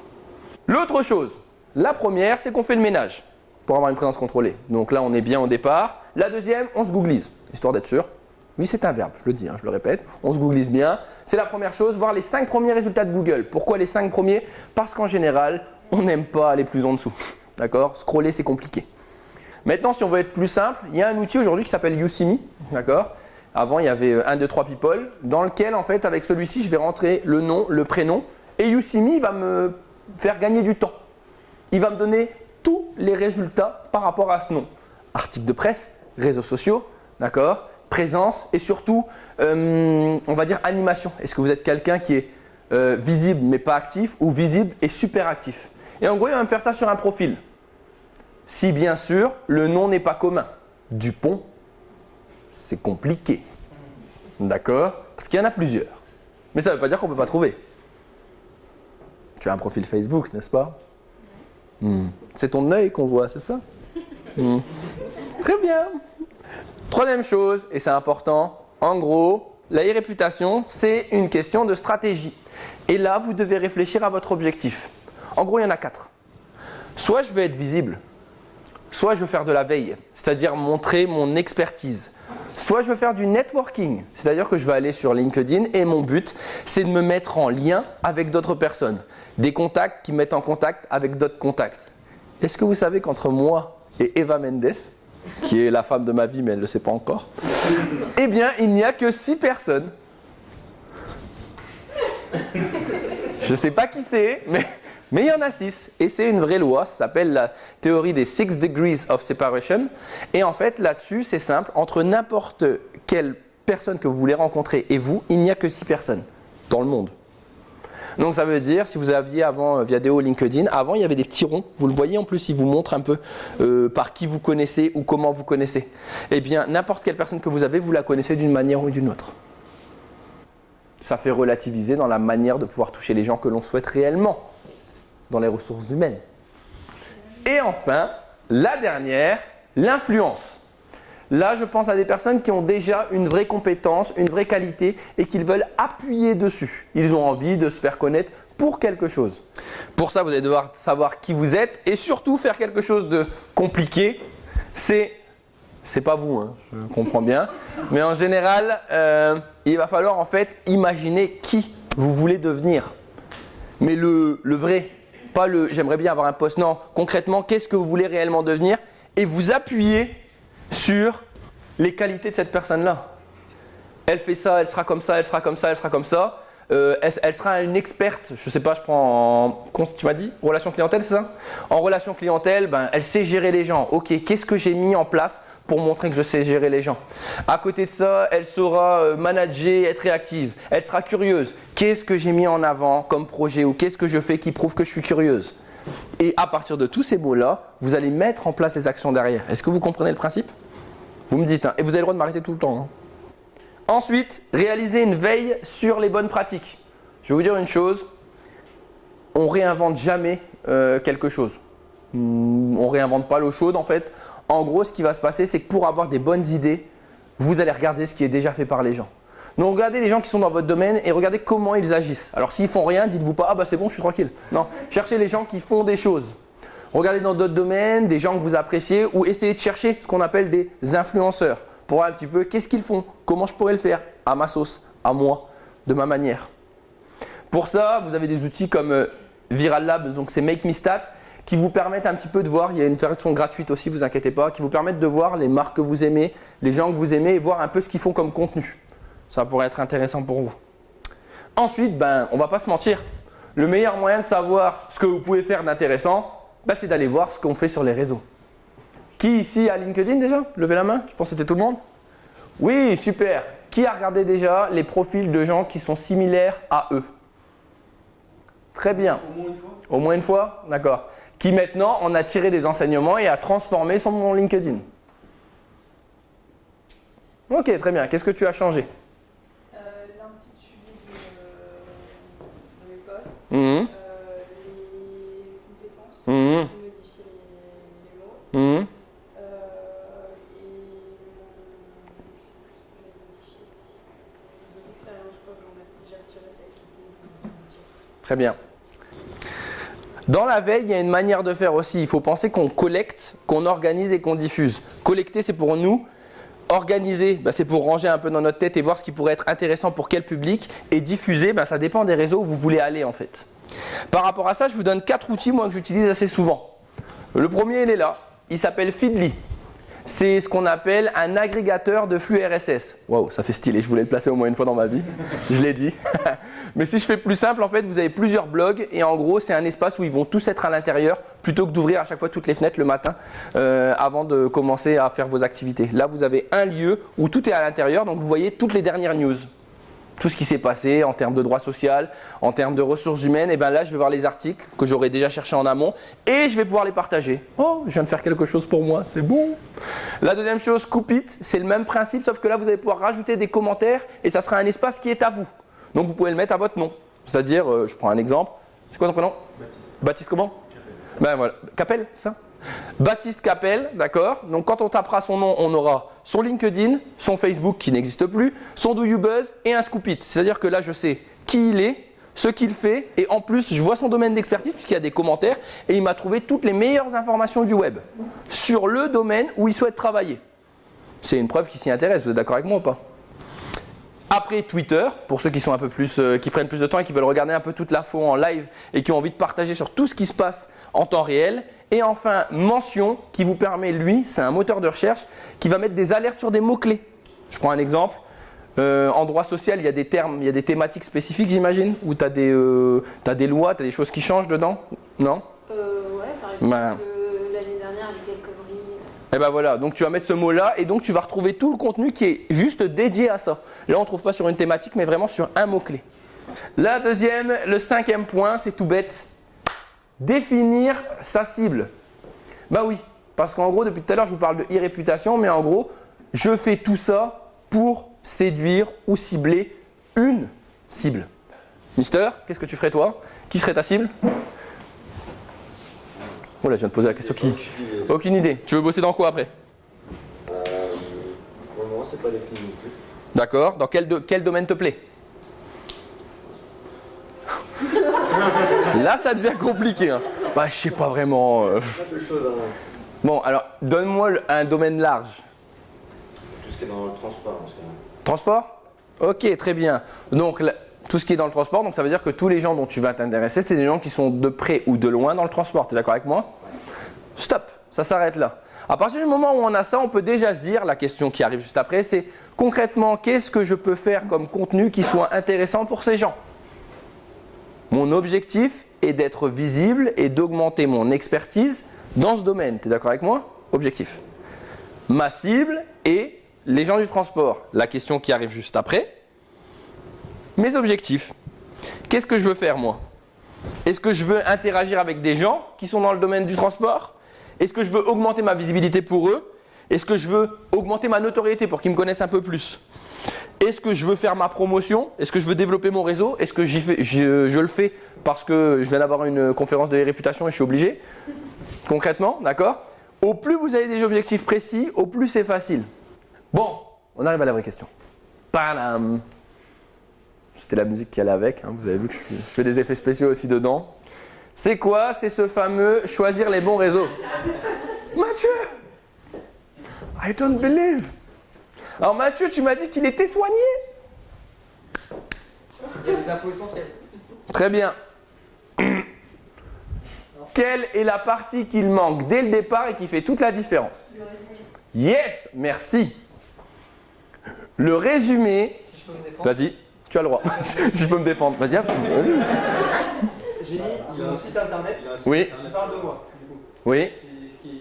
L'autre chose, la première, c'est qu'on fait le ménage pour avoir une présence contrôlée. Donc là, on est bien au départ. La deuxième, on se googlise, histoire d'être sûr. Oui, c'est un verbe, je le dis, je le répète. On se googlise bien. C'est la première chose, voir les 5 premiers résultats de Google. Pourquoi les 5 premiers? Parce qu'en général, on n'aime pas aller plus en dessous. D'accord? Scroller, c'est compliqué. Maintenant, si on veut être plus simple, il y a un outil aujourd'hui qui s'appelle YouSeeMe. D'accord? Avant, il y avait 1, 2, 3 people, dans lequel, en fait, avec celui-ci, je vais rentrer le nom, le prénom, et YouSeeMe va me faire gagner du temps. Il va me donner tous les résultats par rapport à ce nom. Articles de presse, réseaux sociaux, d'accord? Présence et surtout, on va dire animation. Est-ce que vous êtes quelqu'un qui est visible mais pas actif ou visible et super actif? Et en gros, il va me faire ça sur un profil. Si bien sûr, le nom n'est pas commun. Dupont, c'est compliqué. D'accord? Parce qu'il y en a plusieurs. Mais ça ne veut pas dire qu'on ne peut pas trouver. Tu as un profil Facebook, n'est-ce pas? C'est ton œil qu'on voit, c'est ça? Très bien. Troisième chose, et c'est important, en gros, la réputation, c'est une question de stratégie. Et là, vous devez réfléchir à votre objectif. En gros, il y en a 4. Soit je veux être visible, soit je veux faire de la veille, c'est-à-dire montrer mon expertise. Soit je veux faire du networking, c'est-à-dire que je vais aller sur LinkedIn et mon but, c'est de me mettre en lien avec d'autres personnes. Des contacts qui mettent en contact avec d'autres contacts. Est-ce que vous savez qu'entre moi et Eva Mendes, qui est la femme de ma vie mais elle ne le sait pas encore, eh bien il n'y a que 6 personnes. Je ne sais pas qui c'est, mais il y en a 6. Et c'est une vraie loi, ça s'appelle la théorie des 6 degrees of separation. Et en fait, là-dessus, c'est simple. Entre n'importe quelle personne que vous voulez rencontrer et vous, il n'y a que 6 personnes dans le monde. Donc ça veut dire, si vous aviez avant Viadeo, LinkedIn, avant il y avait des petits ronds, vous le voyez en plus, il vous montre un peu par qui vous connaissez ou comment vous connaissez. Eh bien, n'importe quelle personne que vous avez, vous la connaissez d'une manière ou d'une autre. Ça fait relativiser dans la manière de pouvoir toucher les gens que l'on souhaite réellement, dans les ressources humaines. Et enfin, la dernière, l'influence. Là, je pense à des personnes qui ont déjà une vraie compétence, une vraie qualité et qu'ils veulent appuyer dessus. Ils ont envie de se faire connaître pour quelque chose. Pour ça, vous allez devoir savoir qui vous êtes et surtout faire quelque chose de compliqué. C'est pas vous, hein, je comprends bien. Mais en général, il va falloir en fait imaginer qui vous voulez devenir. Mais le vrai, pas le j'aimerais bien avoir un poste. Non, concrètement, qu'est-ce que vous voulez réellement devenir et vous appuyez sur les qualités de cette personne-là. Elle fait ça, elle sera comme ça, elle sera comme ça, elle sera comme ça. Elle sera une experte, je sais pas, je prends en, tu m'as dit, relation clientèle, c'est ça? En relation clientèle, ben, elle sait gérer les gens. Ok, qu'est-ce que j'ai mis en place pour montrer que je sais gérer les gens? À côté de ça, elle saura manager, être réactive. Elle sera curieuse. Qu'est-ce que j'ai mis en avant comme projet ou qu'est-ce que je fais qui prouve que je suis curieuse? Et à partir de tous ces mots-là, vous allez mettre en place les actions derrière. Est-ce que vous comprenez le principe? Vous me dites, hein, et vous avez le droit de m'arrêter tout le temps. Hein. Ensuite, réaliser une veille sur les bonnes pratiques. Je vais vous dire une chose, on ne réinvente jamais quelque chose. On ne réinvente pas l'eau chaude en fait. En gros, ce qui va se passer, c'est que pour avoir des bonnes idées, vous allez regarder ce qui est déjà fait par les gens. Donc regardez les gens qui sont dans votre domaine et regardez comment ils agissent. Alors s'ils font rien, dites-vous pas « Ah bah c'est bon, je suis tranquille ». Non, cherchez les gens qui font des choses. Regardez dans d'autres domaines, des gens que vous appréciez ou essayez de chercher ce qu'on appelle des influenceurs pour voir un petit peu qu'est-ce qu'ils font, comment je pourrais le faire à ma sauce, à moi, de ma manière. Pour ça, vous avez des outils comme Viral Lab, donc c'est Make Me Stat, qui vous permettent un petit peu de voir, il y a une version gratuite aussi, vous inquiétez pas, qui vous permettent de voir les marques que vous aimez, les gens que vous aimez et voir un peu ce qu'ils font comme contenu. Ça pourrait être intéressant pour vous. Ensuite, on ne va pas se mentir. Le meilleur moyen de savoir ce que vous pouvez faire d'intéressant, c'est d'aller voir ce qu'on fait sur les réseaux. Qui ici a LinkedIn déjà? Levez la main, je pense que c'était tout le monde. Oui, super. Qui a regardé déjà les profils de gens qui sont similaires à eux? Très bien. Au moins une fois? Au moins une fois? D'accord. Qui maintenant en a tiré des enseignements et a transformé son LinkedIn? Ok, très bien. Qu'est-ce que tu as changé? L'intitulé de mes posts, Mmh. les compétences, Mmh. j'ai modifié les mots, Mmh. et je sais plus ce que j'avais modifié aussi. Des expériences, je crois que j'en ai déjà retiré celles qui étaient inutiles. Très bien. Dans la veille, il y a une manière de faire aussi. Il faut penser qu'on collecte, qu'on organise et qu'on diffuse. Collecter, c'est pour nous. Organiser, c'est pour ranger un peu dans notre tête et voir ce qui pourrait être intéressant pour quel public. Et diffuser, ça dépend des réseaux où vous voulez aller en fait. Par rapport à ça, je vous donne 4 outils moi, que j'utilise assez souvent. Le premier, il est là. Il s'appelle Feedly. C'est ce qu'on appelle un agrégateur de flux RSS. Waouh, ça fait stylé, je voulais le placer au moins une fois dans ma vie. Je l'ai dit. Mais si je fais plus simple, en fait, vous avez plusieurs blogs et en gros, c'est un espace où ils vont tous être à l'intérieur plutôt que d'ouvrir à chaque fois toutes les fenêtres le matin avant de commencer à faire vos activités. Là, vous avez un lieu où tout est à l'intérieur, donc vous voyez toutes les dernières news. Tout ce qui s'est passé en termes de droit social, en termes de ressources humaines, et bien là je vais voir les articles que j'aurais déjà cherchés en amont et je vais pouvoir les partager. Oh, je viens de faire quelque chose pour moi, c'est bon. La deuxième chose, Scoop It, c'est le même principe sauf que là vous allez pouvoir rajouter des commentaires et ça sera un espace qui est à vous. Donc vous pouvez le mettre à votre nom. C'est-à-dire, je prends un exemple, c'est quoi ton prénom? Baptiste comment? Ben voilà, Capel, ça? Baptiste Capel, d'accord. Donc quand on tapera son nom, on aura son LinkedIn, son Facebook qui n'existe plus, son Do You Buzz et un Scoop It. C'est-à-dire que là, je sais qui il est, ce qu'il fait et en plus, je vois son domaine d'expertise puisqu'il y a des commentaires et il m'a trouvé toutes les meilleures informations du web sur le domaine où il souhaite travailler. C'est une preuve qu'il s'y intéresse. Vous êtes d'accord avec moi ou pas? Après Twitter, pour ceux qui sont un peu plus, qui prennent plus de temps et qui veulent regarder un peu toute l'info en live et qui ont envie de partager sur tout ce qui se passe en temps réel. Et enfin, Mention, qui vous permet, lui, c'est un moteur de recherche qui va mettre des alertes sur des mots-clés. Je prends un exemple, En droit social, il y a des termes, il y a des thématiques spécifiques, j'imagine, où tu as des lois, tu as des choses qui changent dedans? Non? Ouais, par exemple, Ben. l'année dernière avec El Khomri. Et ben voilà, donc tu vas mettre ce mot-là et donc tu vas retrouver tout le contenu qui est juste dédié à ça. Là, on ne trouve pas sur une thématique, mais vraiment sur un mot-clé. La deuxième, le 5e point, c'est tout bête. Définir sa cible. Bah oui, parce qu'en gros, depuis tout à l'heure, je vous parle de e-réputation, mais en gros, je fais tout ça pour séduire ou cibler une cible. Mister, qu'est-ce que tu ferais toi? Qui serait ta cible? Oh là, je viens de poser la question qui? Aucune idée. Tu veux bosser dans quoi après? Pour le moment, c'est pas défini non plus. D'accord. Dans quel domaine te plaît? Là, ça devient compliqué. Hein. Bah, je sais pas vraiment. Pas de choses, hein. Bon, alors, donne-moi un domaine large. Tout ce qui est dans le transport, en ce cas. Transport? Ok, très bien. Donc, tout ce qui est dans le transport, donc ça veut dire que tous les gens dont tu vas t'intéresser, c'est des gens qui sont de près ou de loin dans le transport. Tu es d'accord avec moi? Stop, ça s'arrête là. À partir du moment où on a ça, on peut déjà se dire, la question qui arrive juste après, c'est concrètement, qu'est-ce que je peux faire comme contenu qui soit intéressant pour ces gens? Mon objectif est d'être visible et d'augmenter mon expertise dans ce domaine. Tu es d'accord avec moi? Objectif. Ma cible est les gens du transport. La question qui arrive juste après, mes objectifs. Qu'est-ce que je veux faire moi? Est-ce que je veux interagir avec des gens qui sont dans le domaine du transport? Est-ce que je veux augmenter ma visibilité pour eux? Est-ce que je veux augmenter ma notoriété pour qu'ils me connaissent un peu plus? Est-ce que je veux faire ma promotion? Est-ce que je veux développer mon réseau? Est-ce que je le fais parce que je viens d'avoir une conférence de réputation et je suis obligé? Concrètement, d'accord? Au plus vous avez des objectifs précis, au plus c'est facile. Bon, on arrive à la vraie question. Padam! C'était la musique qui allait avec, hein. Vous avez vu que je fais des effets spéciaux aussi dedans. C'est quoi? C'est ce fameux choisir les bons réseaux. Mathieu! I don't believe! Alors Mathieu, tu m'as dit qu'il était soigné. Il y a des infos essentielles. Très bien. Quelle est la partie qu'il manque dès le départ et qui fait toute la différence? Le résumé. Yes, merci. Le résumé. Si je peux me défendre. Vas-y, tu as le droit. Je peux me défendre. Vas-y, vas-y. J'ai mis mon site internet Oui, qui parle de moi, du coup. oui,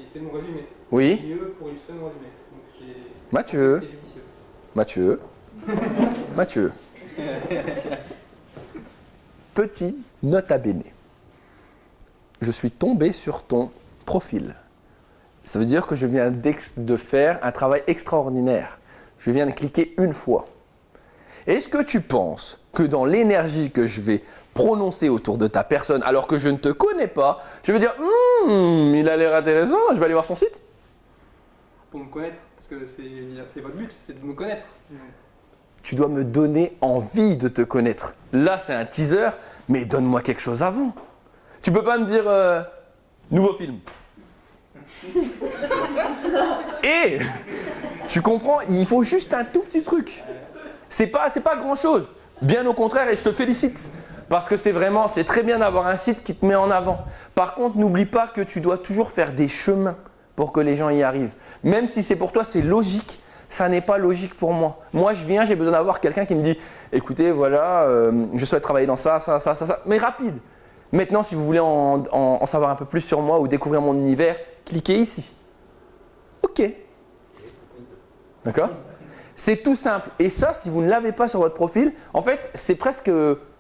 C'est mon résumé. oui. C'est mieux pour illustrer mon résumé. Donc, Mathieu, c'est judicieux. Mathieu, Mathieu. Petit nota bene. Je suis tombé sur ton profil. Ça veut dire que je viens de faire un travail extraordinaire. Je viens de cliquer une fois. Est-ce que tu penses que dans l'énergie que je vais prononcer autour de ta personne, alors que je ne te connais pas, je vais dire il a l'air intéressant, je vais aller voir son site? Pour me connaître, parce que c'est votre but, c'est de me connaître. Tu dois me donner envie de te connaître. Là, c'est un teaser, mais donne-moi quelque chose avant. Tu peux pas me dire nouveau film. Et tu comprends, il faut juste un tout petit truc. C'est pas grand-chose. Bien au contraire, et je te félicite. Parce que c'est très bien d'avoir un site qui te met en avant. Par contre, n'oublie pas que tu dois toujours faire des chemins pour que les gens y arrivent. Même si c'est pour toi, c'est logique, ça n'est pas logique pour moi. Moi, je viens, j'ai besoin d'avoir quelqu'un qui me dit « Écoutez, voilà, je souhaite travailler dans ça, ça, ça, ça, ça. » Mais rapide. Maintenant, si vous voulez en savoir un peu plus sur moi ou découvrir mon univers, cliquez ici. OK. D'accord? C'est tout simple. Et ça, si vous ne l'avez pas sur votre profil, en fait, c'est presque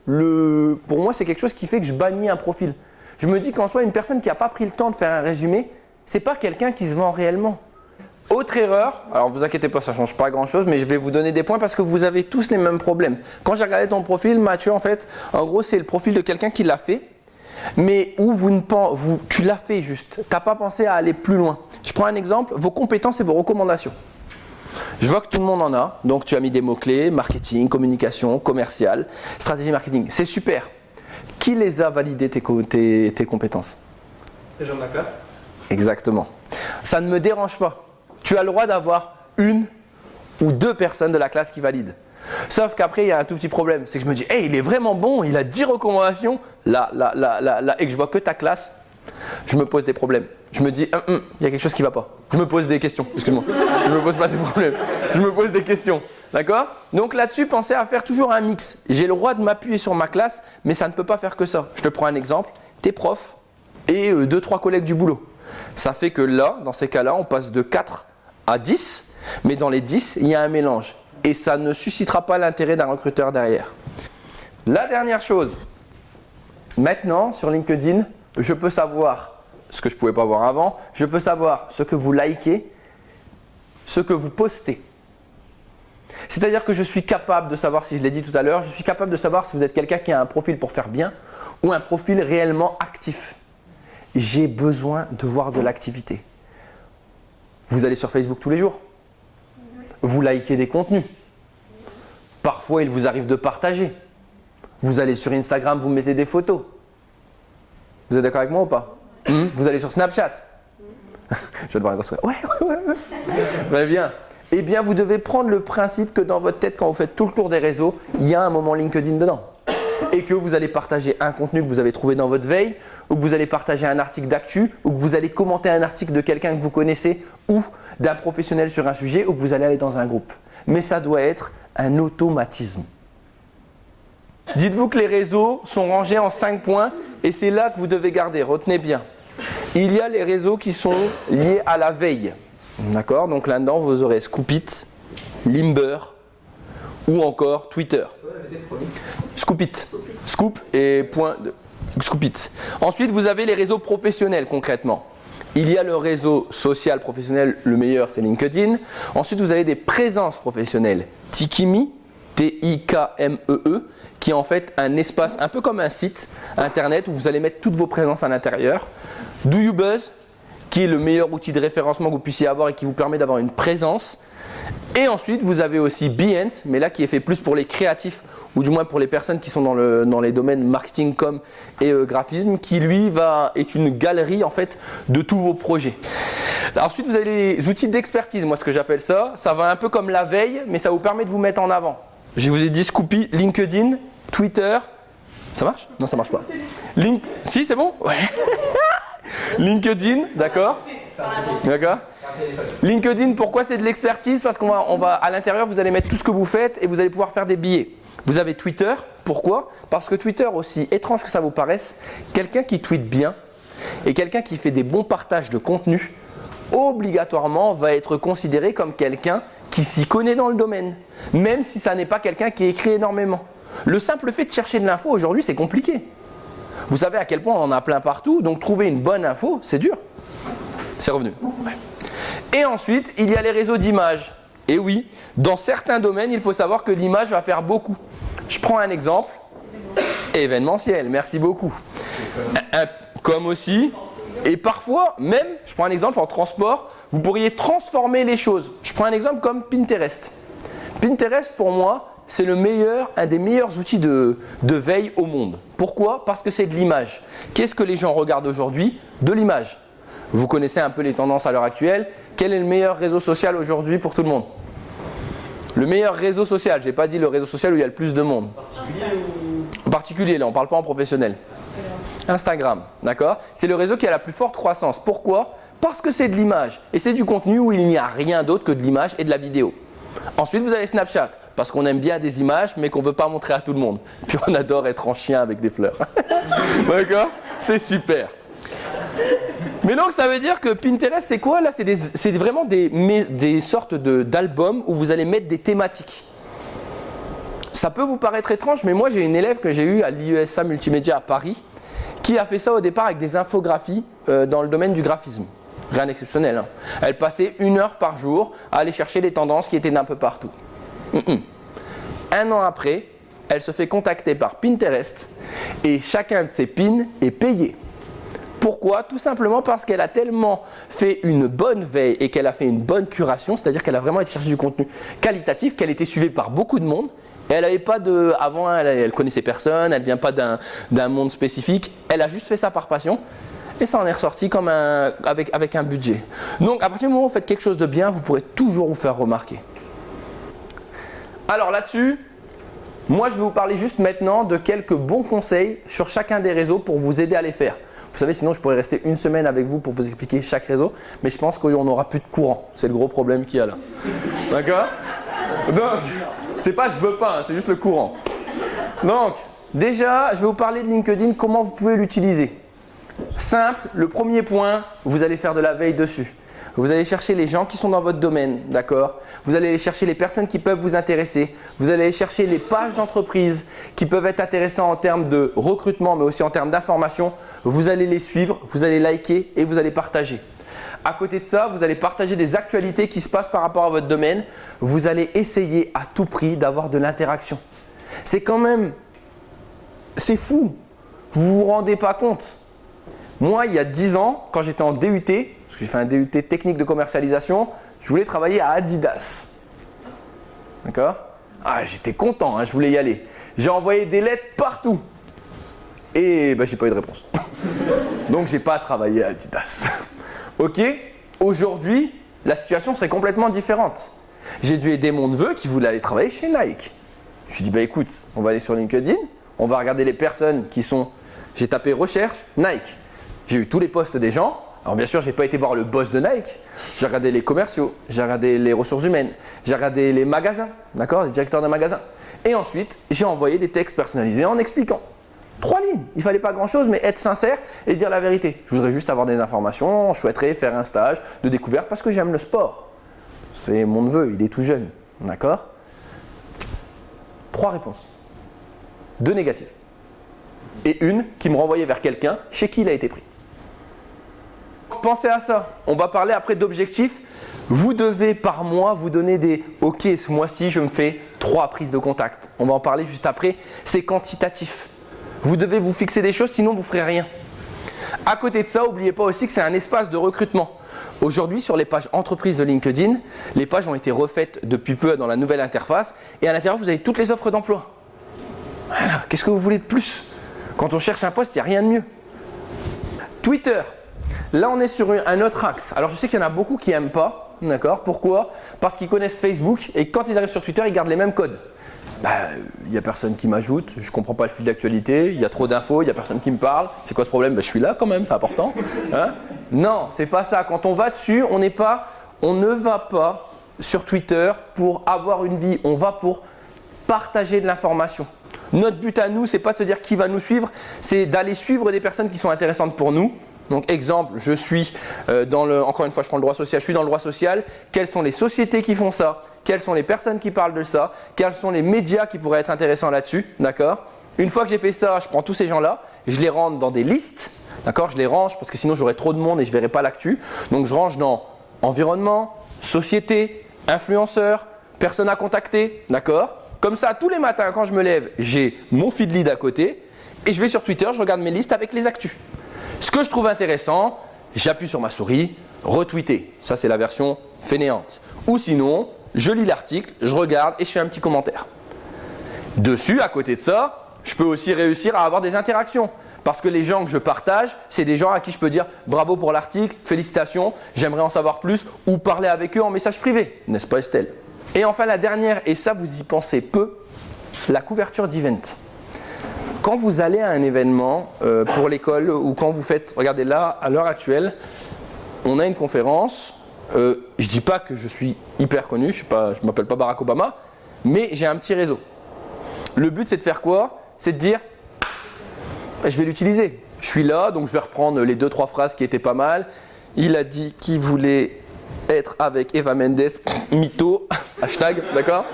pour moi, c'est quelque chose qui fait que je bannis un profil. Je me dis qu'en soi, une personne qui n'a pas pris le temps de faire un résumé, c'est pas quelqu'un qui se vend réellement. Autre erreur, alors vous inquiétez pas, ça change pas grand chose, mais je vais vous donner des points parce que vous avez tous les mêmes problèmes. Quand j'ai regardé ton profil, Mathieu, en fait, en gros, c'est le profil de quelqu'un qui l'a fait, mais où tu l'as fait juste. Tu n'as pas pensé à aller plus loin. Je prends un exemple, vos compétences et vos recommandations. Je vois que tout le monde en a, donc tu as mis des mots-clés, marketing, communication, commercial, stratégie marketing. C'est super. Qui les a validés tes compétences? Les gens de la classe. Exactement. Ça ne me dérange pas. Tu as le droit d'avoir une ou deux personnes de la classe qui valident. Sauf qu'après, il y a un tout petit problème. C'est que je me dis, hey, il est vraiment bon, il a 10 recommandations. Là, et que je vois que ta classe, je me pose des problèmes. Je me dis, il y a quelque chose qui ne va pas. Je me pose des questions, excuse-moi. Je me pose pas des problèmes. Je me pose des questions. D'accord? Donc là-dessus, pensez à faire toujours un mix. J'ai le droit de m'appuyer sur ma classe, mais ça ne peut pas faire que ça. Je te prends un exemple. T'es prof et 2-3 collègues du boulot. Ça fait que là, dans ces cas-là, on passe de 4 à 10, mais dans les 10, il y a un mélange. Et ça ne suscitera pas l'intérêt d'un recruteur derrière. La dernière chose, maintenant, sur LinkedIn, je peux savoir ce que je ne pouvais pas voir avant, je peux savoir ce que vous likez, ce que vous postez. C'est-à-dire que je suis capable de savoir, si je l'ai dit tout à l'heure, je suis capable de savoir si vous êtes quelqu'un qui a un profil pour faire bien ou un profil réellement actif. J'ai besoin de voir de l'activité. Vous allez sur Facebook tous les jours. Vous likez des contenus. Parfois, il vous arrive de partager. Vous allez sur Instagram, vous mettez des photos. Vous êtes d'accord avec moi ou pas? Vous allez sur Snapchat. Je vais devoir un ouais. Très bien. Eh bien, vous devez prendre le principe que dans votre tête, quand vous faites tout le tour des réseaux, il y a un moment LinkedIn dedans. Et que vous allez partager un contenu que vous avez trouvé dans votre veille, ou que vous allez partager un article d'actu, ou que vous allez commenter un article de quelqu'un que vous connaissez, ou d'un professionnel sur un sujet, ou que vous allez aller dans un groupe. Mais ça doit être un automatisme. Dites-vous que les réseaux sont rangés en 5 points, et c'est là que vous devez garder. Retenez bien. Il y a les réseaux qui sont liés à la veille. D'accord? Donc là-dedans, vous aurez Scoopit, Limber, ou encore Twitter. Scoopit. Scoop et point de Scoopit. Ensuite, vous avez les réseaux professionnels concrètement. Il y a le réseau social professionnel, le meilleur c'est LinkedIn. Ensuite, vous avez des présences professionnelles. Tikimi, T-I-K-M-E-E, qui est en fait un espace un peu comme un site internet où vous allez mettre toutes vos présences à l'intérieur. Do You Buzz, qui est le meilleur outil de référencement que vous puissiez avoir et qui vous permet d'avoir une présence. Et ensuite, vous avez aussi Behance, mais là qui est fait plus pour les créatifs, ou du moins pour les personnes qui sont dans les domaines marketing, com et graphisme, qui lui est une galerie en fait de tous vos projets. Ensuite, vous avez les outils d'expertise, moi ce que j'appelle ça. Ça va un peu comme la veille, mais ça vous permet de vous mettre en avant. Je vous ai dit Scoopy, LinkedIn, Twitter. Ça marche? Non, ça marche pas. Si, c'est bon? Ouais. LinkedIn, d'accord? D'accord. LinkedIn, pourquoi c'est de l'expertise? Parce qu'on va à l'intérieur, vous allez mettre tout ce que vous faites et vous allez pouvoir faire des billets. Vous avez Twitter, pourquoi? Parce que Twitter, aussi étrange que ça vous paraisse, quelqu'un qui tweete bien et quelqu'un qui fait des bons partages de contenu, obligatoirement va être considéré comme quelqu'un qui s'y connaît dans le domaine, même si ça n'est pas quelqu'un qui écrit énormément. Le simple fait de chercher de l'info aujourd'hui, c'est compliqué. Vous savez à quel point on en a plein partout, donc trouver une bonne info, c'est dur. C'est revenu. Ouais. Et ensuite, il y a les réseaux d'images. Et oui, dans certains domaines, il faut savoir que l'image va faire beaucoup. Je prends un exemple. Événementiel, merci beaucoup. Comme aussi. Et parfois, même, je prends un exemple en transport, vous pourriez transformer les choses. Je prends un exemple comme Pinterest. Pinterest, pour moi, c'est un des meilleurs outils de veille au monde. Pourquoi? Parce que c'est de l'image. Qu'est-ce que les gens regardent aujourd'hui? De l'image. Vous connaissez un peu les tendances à l'heure actuelle. Quel est le meilleur réseau social aujourd'hui pour tout le monde? Le meilleur réseau social, je n'ai pas dit le réseau social où il y a le plus de monde. En particulier, là, on ne parle pas en professionnel. Instagram, d'accord? C'est le réseau qui a la plus forte croissance. Pourquoi? Parce que c'est de l'image. Et c'est du contenu où il n'y a rien d'autre que de l'image et de la vidéo. Ensuite, vous avez Snapchat, parce qu'on aime bien des images, mais qu'on ne veut pas montrer à tout le monde. Puis on adore être en chien avec des fleurs. D'accord? C'est super. Mais donc ça veut dire que Pinterest c'est quoi là? C'est vraiment des sortes d'albums où vous allez mettre des thématiques. Ça peut vous paraître étrange, mais moi j'ai une élève que j'ai eue à l'IESA Multimédia à Paris qui a fait ça au départ avec des infographies dans le domaine du graphisme. Rien d'exceptionnel. Hein. Elle passait 1 heure par jour à aller chercher les tendances qui étaient d'un peu partout. 1 an après, elle se fait contacter par Pinterest et chacun de ses pins est payé. Pourquoi? Tout simplement parce qu'elle a tellement fait une bonne veille et qu'elle a fait une bonne curation, c'est-à-dire qu'elle a vraiment été chercher du contenu qualitatif, qu'elle était suivie par beaucoup de monde. Et elle n'avait pas de. Avant, elle connaissait personne, elle ne vient pas d'un monde spécifique. Elle a juste fait ça par passion et ça en est ressorti comme avec un budget. Donc, à partir du moment où vous faites quelque chose de bien, vous pourrez toujours vous faire remarquer. Alors là-dessus, moi je vais vous parler juste maintenant de quelques bons conseils sur chacun des réseaux pour vous aider à les faire. Vous savez, sinon je pourrais rester 1 semaine avec vous pour vous expliquer chaque réseau, mais je pense qu'on n'aura plus de courant. C'est le gros problème qu'il y a là. D'accord? Donc, c'est pas je veux pas, hein, c'est juste le courant. Donc, déjà, je vais vous parler de LinkedIn, comment vous pouvez l'utiliser. Simple, le premier point, vous allez faire de la veille dessus. Vous allez chercher les gens qui sont dans votre domaine, d'accord? Vous allez aller chercher les personnes qui peuvent vous intéresser. Vous allez aller chercher les pages d'entreprise qui peuvent être intéressantes en termes de recrutement, mais aussi en termes d'information. Vous allez les suivre, vous allez liker et vous allez partager. À côté de ça, vous allez partager des actualités qui se passent par rapport à votre domaine. Vous allez essayer à tout prix d'avoir de l'interaction. C'est quand même... C'est fou. Vous ne vous rendez pas compte. Moi, il y a 10 ans, quand j'étais en DUT, parce que j'ai fait un DUT technique de commercialisation, je voulais travailler à Adidas. D'accord? Ah, j'étais content, hein, je voulais y aller. J'ai envoyé des lettres partout. Et ben, j'ai pas eu de réponse. Donc, j'ai pas travaillé à Adidas. Ok? Aujourd'hui, la situation serait complètement différente. J'ai dû aider mon neveu qui voulait aller travailler chez Nike. Je lui ai dit, bah écoute, on va aller sur LinkedIn, on va regarder les personnes qui sont... J'ai tapé recherche, Nike. J'ai eu tous les posts des gens. Alors bien sûr, je n'ai pas été voir le boss de Nike. J'ai regardé les commerciaux, j'ai regardé les ressources humaines, j'ai regardé les magasins, d'accord, les directeurs de magasins. Et ensuite, j'ai envoyé des textes personnalisés en expliquant. 3 lignes. Il ne fallait pas grand-chose, mais être sincère et dire la vérité. Je voudrais juste avoir des informations, je souhaiterais faire un stage de découverte parce que j'aime le sport. C'est mon neveu, il est tout jeune, d'accord? 3 réponses. 2 négatives. Et une qui me renvoyait vers quelqu'un chez qui il a été pris. Pensez à ça. On va parler après d'objectifs. Vous devez par mois vous donner des « Ok, ce mois-ci, je me fais 3 prises de contact ». On va en parler juste après. C'est quantitatif. Vous devez vous fixer des choses, sinon vous ne ferez rien. À côté de ça, n'oubliez pas aussi que c'est un espace de recrutement. Aujourd'hui, sur les pages entreprises de LinkedIn, les pages ont été refaites depuis peu dans la nouvelle interface. Et à l'intérieur, vous avez toutes les offres d'emploi. Voilà. Qu'est-ce que vous voulez de plus? Quand on cherche un poste, il n'y a rien de mieux. Twitter. Là, on est sur un autre axe. Alors, je sais qu'il y en a beaucoup qui n'aiment pas. D'accord? Pourquoi? Parce qu'ils connaissent Facebook et quand ils arrivent sur Twitter, ils gardent les mêmes codes. Il n'y a personne qui m'ajoute, je ne comprends pas le fil d'actualité, il y a trop d'infos, il n'y a personne qui me parle. C'est quoi ce problème? Je suis là quand même, c'est important. Hein? Non, c'est pas ça. Quand on va dessus, on ne va pas sur Twitter pour avoir une vie, on va pour partager de l'information. Notre but à nous, c'est pas de se dire qui va nous suivre, c'est d'aller suivre des personnes qui sont intéressantes pour nous. Donc exemple, je suis encore une fois, je prends le droit social, je suis dans le droit social. Quelles sont les sociétés qui font ça? Quelles sont les personnes qui parlent de ça? Quels sont les médias qui pourraient être intéressants là-dessus? D'accord? Une fois que j'ai fait ça, je prends tous ces gens-là, je les rentre dans des listes. D'accord? Je les range parce que sinon j'aurais trop de monde et je ne verrai pas l'actu. Donc je range dans environnement, société, influenceurs, personnes à contacter. D'accord? Comme ça, tous les matins quand je me lève, j'ai mon feed lead à côté et je vais sur Twitter, je regarde mes listes avec les actus. Ce que je trouve intéressant, j'appuie sur ma souris, retweeter. Ça, c'est la version fainéante. Ou sinon, je lis l'article, je regarde et je fais un petit commentaire. Dessus, à côté de ça, je peux aussi réussir à avoir des interactions. Parce que les gens que je partage, c'est des gens à qui je peux dire bravo pour l'article, félicitations, j'aimerais en savoir plus, ou parler avec eux en message privé. N'est-ce pas, Estelle? Et enfin, la dernière, et ça, vous y pensez peu, la couverture d'event. Quand vous allez à un événement pour l'école ou quand vous faites, regardez là, à l'heure actuelle, on a une conférence, je ne dis pas que je suis hyper connu, je ne m'appelle pas Barack Obama, mais j'ai un petit réseau. Le but, c'est de faire quoi? C'est de dire, je vais l'utiliser. Je suis là, donc je vais reprendre les 2-3 phrases qui étaient pas mal. Il a dit qu'il voulait être avec Eva Mendes, mytho, hashtag, d'accord?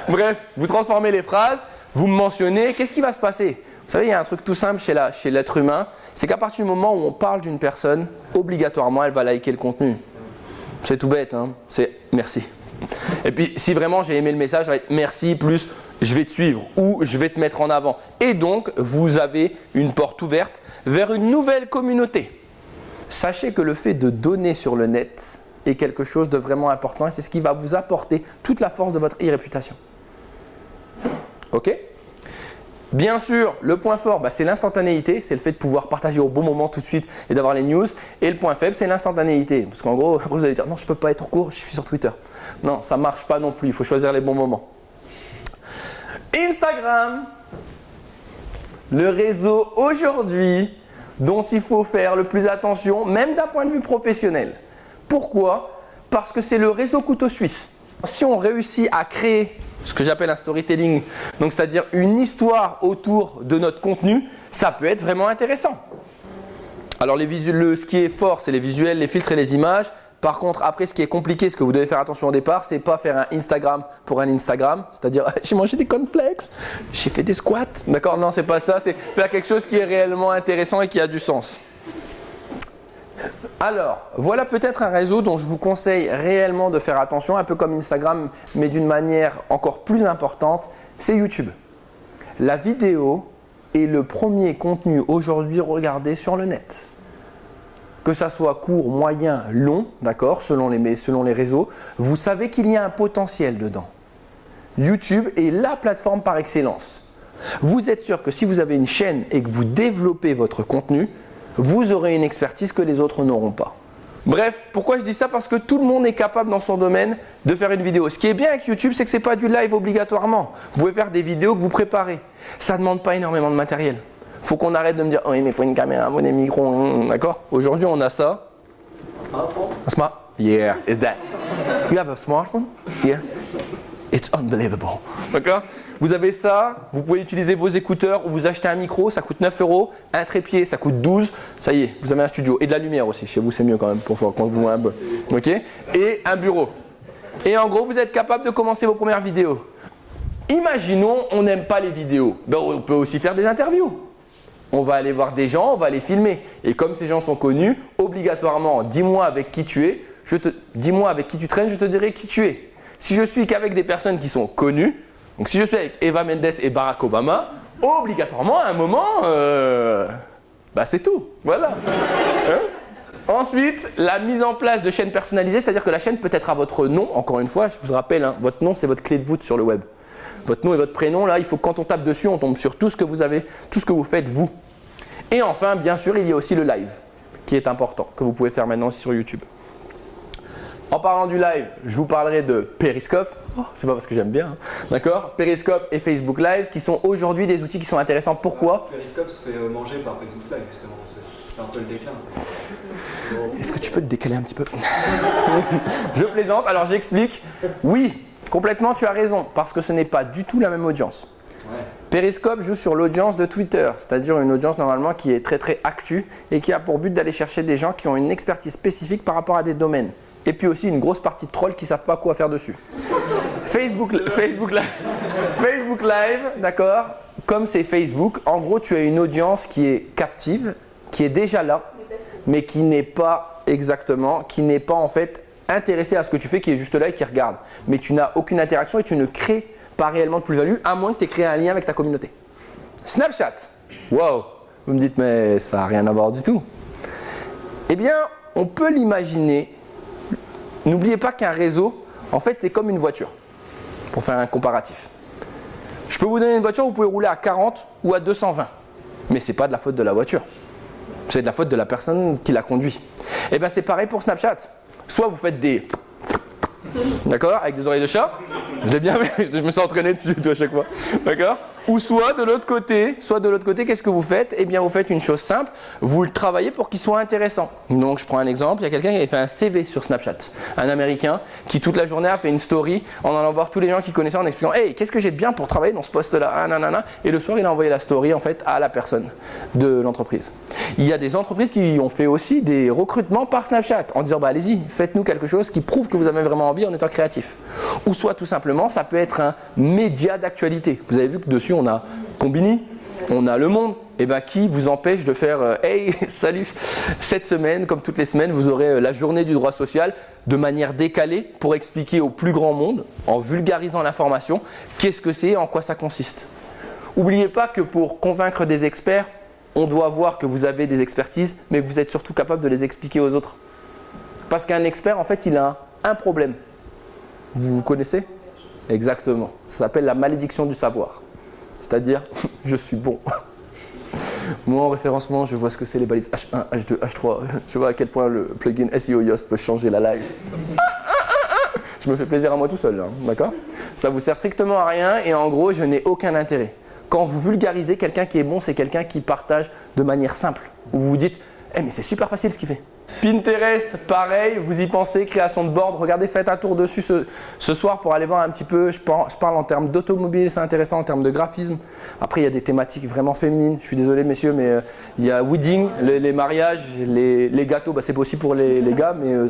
Bref, vous transformez les phrases. Vous me mentionnez, qu'est-ce qui va se passer? Vous savez, il y a un truc tout simple chez l'être humain, c'est qu'à partir du moment où on parle d'une personne, obligatoirement, elle va liker le contenu. C'est tout bête, hein? C'est merci. Et puis, si vraiment j'ai aimé le message, ça va être merci plus je vais te suivre ou je vais te mettre en avant. Et donc, vous avez une porte ouverte vers une nouvelle communauté. Sachez que le fait de donner sur le net est quelque chose de vraiment important et c'est ce qui va vous apporter toute la force de votre e-réputation. Ok? Bien sûr, le point fort, c'est l'instantanéité, c'est le fait de pouvoir partager au bon moment tout de suite et d'avoir les news. Et le point faible, c'est l'instantanéité. Parce qu'en gros, après vous allez dire non, je ne peux pas être court, je suis sur Twitter. Non, ça ne marche pas non plus, il faut choisir les bons moments. Instagram, le réseau aujourd'hui dont il faut faire le plus attention, même d'un point de vue professionnel. Pourquoi? Parce que c'est le réseau couteau suisse. Si on réussit à créer ce que j'appelle un storytelling, donc c'est-à-dire une histoire autour de notre contenu, ça peut être vraiment intéressant. Alors ce qui est fort, c'est les visuels, les filtres et les images. Par contre, après, ce qui est compliqué, ce que vous devez faire attention au départ, c'est pas faire un Instagram pour un Instagram, c'est-à-dire j'ai mangé des cornflakes, j'ai fait des squats, d'accord? Non, c'est pas ça, c'est faire quelque chose qui est réellement intéressant et qui a du sens. Alors, voilà peut-être un réseau dont je vous conseille réellement de faire attention, un peu comme Instagram, mais d'une manière encore plus importante, c'est YouTube. La vidéo est le premier contenu aujourd'hui regardé sur le net. Que ça soit court, moyen, long, d'accord, selon les réseaux, vous savez qu'il y a un potentiel dedans. YouTube est la plateforme par excellence. Vous êtes sûr que si vous avez une chaîne et que vous développez votre contenu, vous aurez une expertise que les autres n'auront pas. Bref, pourquoi je dis ça? Parce que tout le monde est capable dans son domaine de faire une vidéo. Ce qui est bien avec YouTube, c'est que ce n'est pas du live obligatoirement. Vous pouvez faire des vidéos que vous préparez. Ça ne demande pas énormément de matériel. Il faut qu'on arrête de me dire « Oui, mais il faut une caméra, faut des micros. » D'accord? Aujourd'hui, on a ça. Un smartphone? Yeah, is that? You have a smartphone? Yeah. It's unbelievable. D'accord? Vous avez ça, vous pouvez utiliser vos écouteurs ou vous achetez un micro, ça coûte 9 €, un trépied, ça coûte 12, ça y est, vous avez un studio. Et de la lumière aussi, chez vous c'est mieux quand même pour quand vous voyez un peu. Ok? Et un bureau. Et en gros, vous êtes capable de commencer vos premières vidéos. Imaginons, on n'aime pas les vidéos. Ben, on peut aussi faire des interviews. On va aller voir des gens, on va les filmer. Et comme ces gens sont connus, obligatoirement, dis-moi avec qui tu es, dis-moi avec qui tu traînes, je te dirai qui tu es. Si je suis qu'avec des personnes qui sont connues, donc si je suis avec Eva Mendes et Barack Obama, obligatoirement à un moment, bah c'est tout, voilà. Hein? Ensuite, la mise en place de chaînes personnalisées, c'est-à-dire que la chaîne peut être à votre nom, encore une fois, je vous rappelle, hein, votre nom c'est votre clé de voûte sur le web. Votre nom et votre prénom, là, il faut que quand on tape dessus, on tombe sur tout ce que vous avez, tout ce que vous faites vous. Et enfin, bien sûr, il y a aussi le live, qui est important, que vous pouvez faire maintenant sur YouTube. En parlant du live, je vous parlerai de Periscope. Oh, c'est pas parce que j'aime bien, hein. D'accord? Periscope et Facebook Live, qui sont aujourd'hui des outils qui sont intéressants. Pourquoi? Periscope se fait manger par Facebook Live, justement. C'est un peu le déclin. Est-ce que tu peux te décaler un petit peu? Je plaisante, alors j'explique. Oui, complètement, tu as raison, parce que ce n'est pas du tout la même audience. Ouais. Periscope joue sur l'audience de Twitter, c'est-à-dire une audience normalement qui est très très actu et qui a pour but d'aller chercher des gens qui ont une expertise spécifique par rapport à des domaines. Et puis aussi une grosse partie de trolls qui ne savent pas quoi faire dessus. Facebook Live, d'accord? Comme c'est Facebook, en gros tu as une audience qui est captive, qui est déjà là, mais qui n'est pas exactement, qui n'est pas en fait intéressée à ce que tu fais, qui est juste là et qui regarde. Mais tu n'as aucune interaction et tu ne crées pas réellement de plus-value, à moins que tu aies créé un lien avec ta communauté. Snapchat, wow, vous me dites mais ça n'a rien à voir du tout. Eh bien, on peut l'imaginer. N'oubliez pas qu'un réseau, en fait, c'est comme une voiture, pour faire un comparatif. Je peux vous donner une voiture, vous pouvez rouler à 40 ou à 220, mais ce n'est pas de la faute de la voiture, c'est de la faute de la personne qui la conduit. Et bien c'est pareil pour Snapchat. Soit vous faites des... D'accord? Avec des oreilles de chat. Je l'ai bien fait, je me suis entraîné dessus à chaque fois. D'accord? Ou soit de l'autre côté, qu'est-ce que vous faites? Eh bien, vous faites une chose simple, vous le travaillez pour qu'il soit intéressant. Donc, je prends un exemple, il y a quelqu'un qui avait fait un CV sur Snapchat, un Américain qui toute la journée a fait une story en allant voir tous les gens qu'il connaissait en expliquant « Hey, qu'est-ce que j'ai de bien pour travailler dans ce poste-là ?» Ah, nanana. Et le soir, il a envoyé la story en fait à la personne de l'entreprise. Il y a des entreprises qui ont fait aussi des recrutements par Snapchat en disant bah, « Allez-y, faites-nous quelque chose qui prouve que vous avez vraiment envie en étant créatif. » Ou soit tout simplement, ça peut être un média d'actualité. Vous avez vu que dessus, on a Combini, on a Le Monde. Et bien, qui vous empêche de faire hey, salut, cette semaine, comme toutes les semaines, vous aurez la journée du droit social de manière décalée pour expliquer au plus grand monde, en vulgarisant l'information, qu'est-ce que c'est et en quoi ça consiste. N'oubliez pas que pour convaincre des experts, on doit voir que vous avez des expertises, mais que vous êtes surtout capable de les expliquer aux autres. Parce qu'un expert, en fait, il a un problème. Vous connaissez? Exactement. Ça s'appelle la malédiction du savoir. C'est-à-dire, je suis bon. Moi, en référencement, je vois ce que c'est les balises H1, H2, H3. Je vois à quel point le plugin SEO Yoast peut changer la live. Je me fais plaisir à moi tout seul, hein, d'accord? Ça vous sert strictement à rien et en gros, je n'ai aucun intérêt. Quand vous vulgarisez, quelqu'un qui est bon, c'est quelqu'un qui partage de manière simple. Où vous vous dites, mais c'est super facile ce qu'il fait. Pinterest, pareil, vous y pensez, création de board. Regardez, faites un tour dessus ce soir pour aller voir un petit peu. Je parle en termes d'automobile, c'est intéressant, en termes de graphisme. Après, il y a des thématiques vraiment féminines. Je suis désolé, messieurs, mais il y a wedding, les mariages, les gâteaux. Bah, c'est aussi pour les gars, mais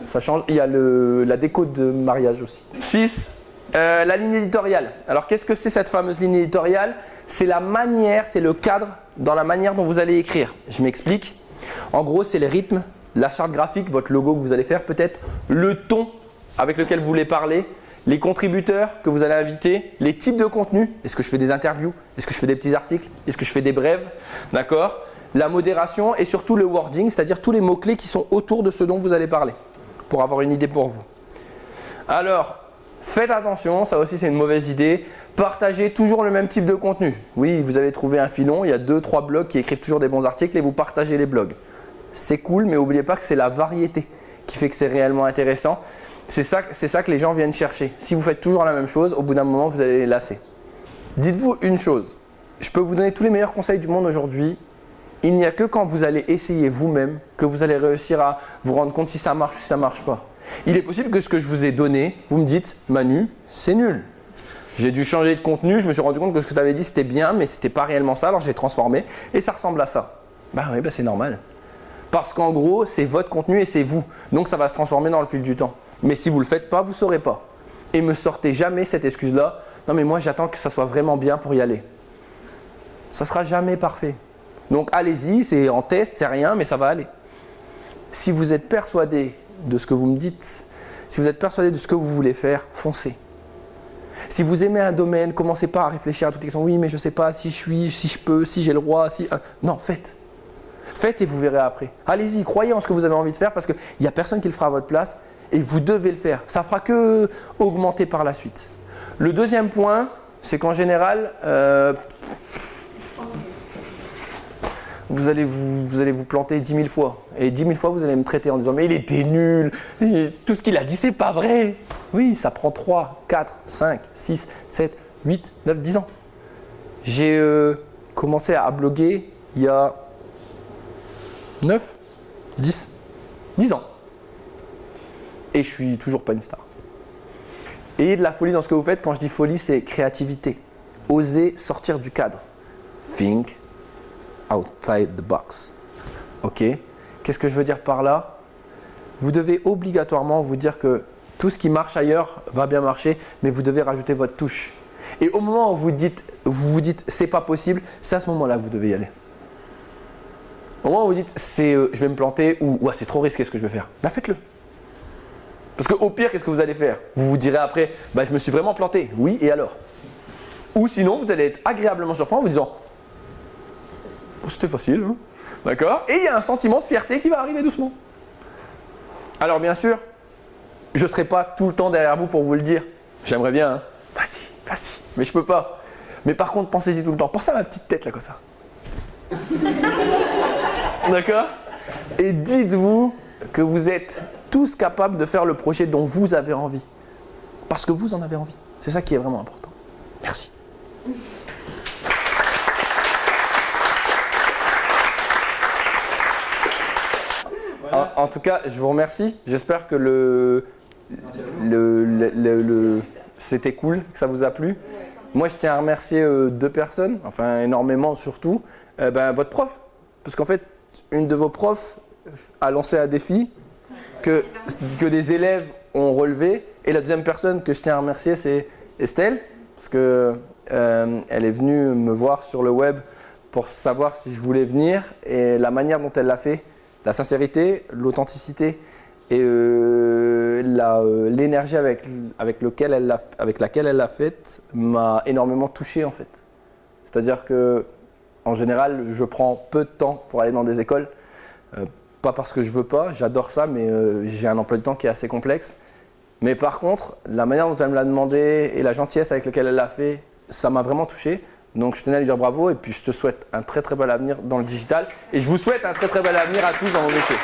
ça change. Il y a la déco de mariage aussi. 6. La ligne éditoriale. Alors, qu'est-ce que c'est cette fameuse ligne éditoriale? C'est la manière, c'est le cadre dans la manière dont vous allez écrire. Je m'explique. En gros, c'est les rythmes, la charte graphique, votre logo que vous allez faire peut-être, le ton avec lequel vous voulez parler, les contributeurs que vous allez inviter, les types de contenus. Est-ce que je fais des interviews? Est-ce que je fais des petits articles? Est-ce que je fais des brèves? D'accord? La modération et surtout le wording, c'est-à-dire tous les mots-clés qui sont autour de ce dont vous allez parler, pour avoir une idée pour vous. Alors, faites attention, ça aussi c'est une mauvaise idée. Partagez toujours le même type de contenu. Oui, vous avez trouvé un filon, il y a 2-3 blogs qui écrivent toujours des bons articles et vous partagez les blogs. C'est cool, mais n'oubliez pas que c'est la variété qui fait que c'est réellement intéressant. C'est ça que les gens viennent chercher. Si vous faites toujours la même chose, au bout d'un moment, vous allez les lasser. Dites-vous une chose, je peux vous donner tous les meilleurs conseils du monde aujourd'hui. Il n'y a que quand vous allez essayer vous-même que vous allez réussir à vous rendre compte si ça marche ou si ça ne marche pas. Il est possible que ce que je vous ai donné, vous me dites « Manu, c'est nul ». J'ai dû changer de contenu, je me suis rendu compte que ce que tu avais dit c'était bien, mais c'était pas réellement ça, alors je l'ai transformé et ça ressemble à ça. Bah oui, bah c'est normal. Parce qu'en gros, c'est votre contenu et c'est vous. Donc ça va se transformer dans le fil du temps. Mais si vous ne le faites pas, vous ne saurez pas. Et me sortez jamais cette excuse-là. Non mais moi j'attends que ça soit vraiment bien pour y aller. Ça ne sera jamais parfait. Donc allez-y, c'est en test, c'est rien, mais ça va aller. Si vous êtes persuadé de ce que vous me dites, si vous êtes persuadé de ce que vous voulez faire, foncez. Si vous aimez un domaine, commencez pas à réfléchir à toutes les questions. Oui, mais je ne sais pas si je suis, si je peux, si j'ai le droit, si… Non, faites. Faites et vous verrez après. Allez-y, croyez en ce que vous avez envie de faire parce qu'il n'y a personne qui le fera à votre place et vous devez le faire. Ça ne fera que augmenter par la suite. Le deuxième point, c'est qu'en général, vous allez vous planter 10 000 fois. Et 10 000 fois, vous allez me traiter en disant « Mais il était nul, tout ce qu'il a dit, c'est pas vrai !» Oui, ça prend 3, 4, 5, 6, 7, 8, 9, 10 ans. J'ai commencé à bloguer il y a 9, 10 ans. Et je suis toujours pas une star. Ayez de la folie dans ce que vous faites. Quand je dis folie, c'est créativité. Osez sortir du cadre. Think outside the box. Ok? Qu'est-ce que je veux dire par là? Vous devez obligatoirement vous dire que tout ce qui marche ailleurs va bien marcher, mais vous devez rajouter votre touche. Et au moment où vous vous dites c'est pas possible, c'est à ce moment-là que vous devez y aller. Au moment où vous dites je vais me planter ou ouais, c'est trop risqué ce que je vais faire, bah faites-le. Parce qu'au pire, qu'est-ce que vous allez faire? Vous vous direz après, bah je me suis vraiment planté. Oui, et alors? Ou sinon, vous allez être agréablement surpris en vous disant c'était facile, hein? D'accord? Et il y a un sentiment de fierté qui va arriver doucement. Alors bien sûr, je ne serai pas tout le temps derrière vous pour vous le dire. J'aimerais bien, hein? Vas-y, mais je peux pas. Mais par contre, pensez-y tout le temps. Pensez à ma petite tête là comme ça. D'accord? Et dites-vous que vous êtes tous capables de faire le projet dont vous avez envie. Parce que vous en avez envie. C'est ça qui est vraiment important. Merci. En tout cas, je vous remercie. J'espère que c'était cool, que ça vous a plu. Moi, je tiens à remercier 2 personnes, enfin énormément surtout. Votre prof, parce qu'en fait, une de vos profs a lancé un défi que des élèves ont relevé. Et la deuxième personne que je tiens à remercier, c'est Estelle, parce que elle est venue me voir sur le web pour savoir si je voulais venir. Et la manière dont elle l'a fait, la sincérité, l'authenticité et l'énergie avec laquelle elle l'a faite m'a énormément touché en fait. C'est-à-dire que en général, je prends peu de temps pour aller dans des écoles. Pas parce que je veux pas, j'adore ça, mais j'ai un emploi de temps qui est assez complexe. Mais par contre, la manière dont elle me l'a demandé et la gentillesse avec laquelle elle l'a fait, ça m'a vraiment touché. Donc je tenais à lui dire bravo et puis je te souhaite un très très bel avenir dans le digital. Et je vous souhaite un très très bel avenir à tous dans vos métiers.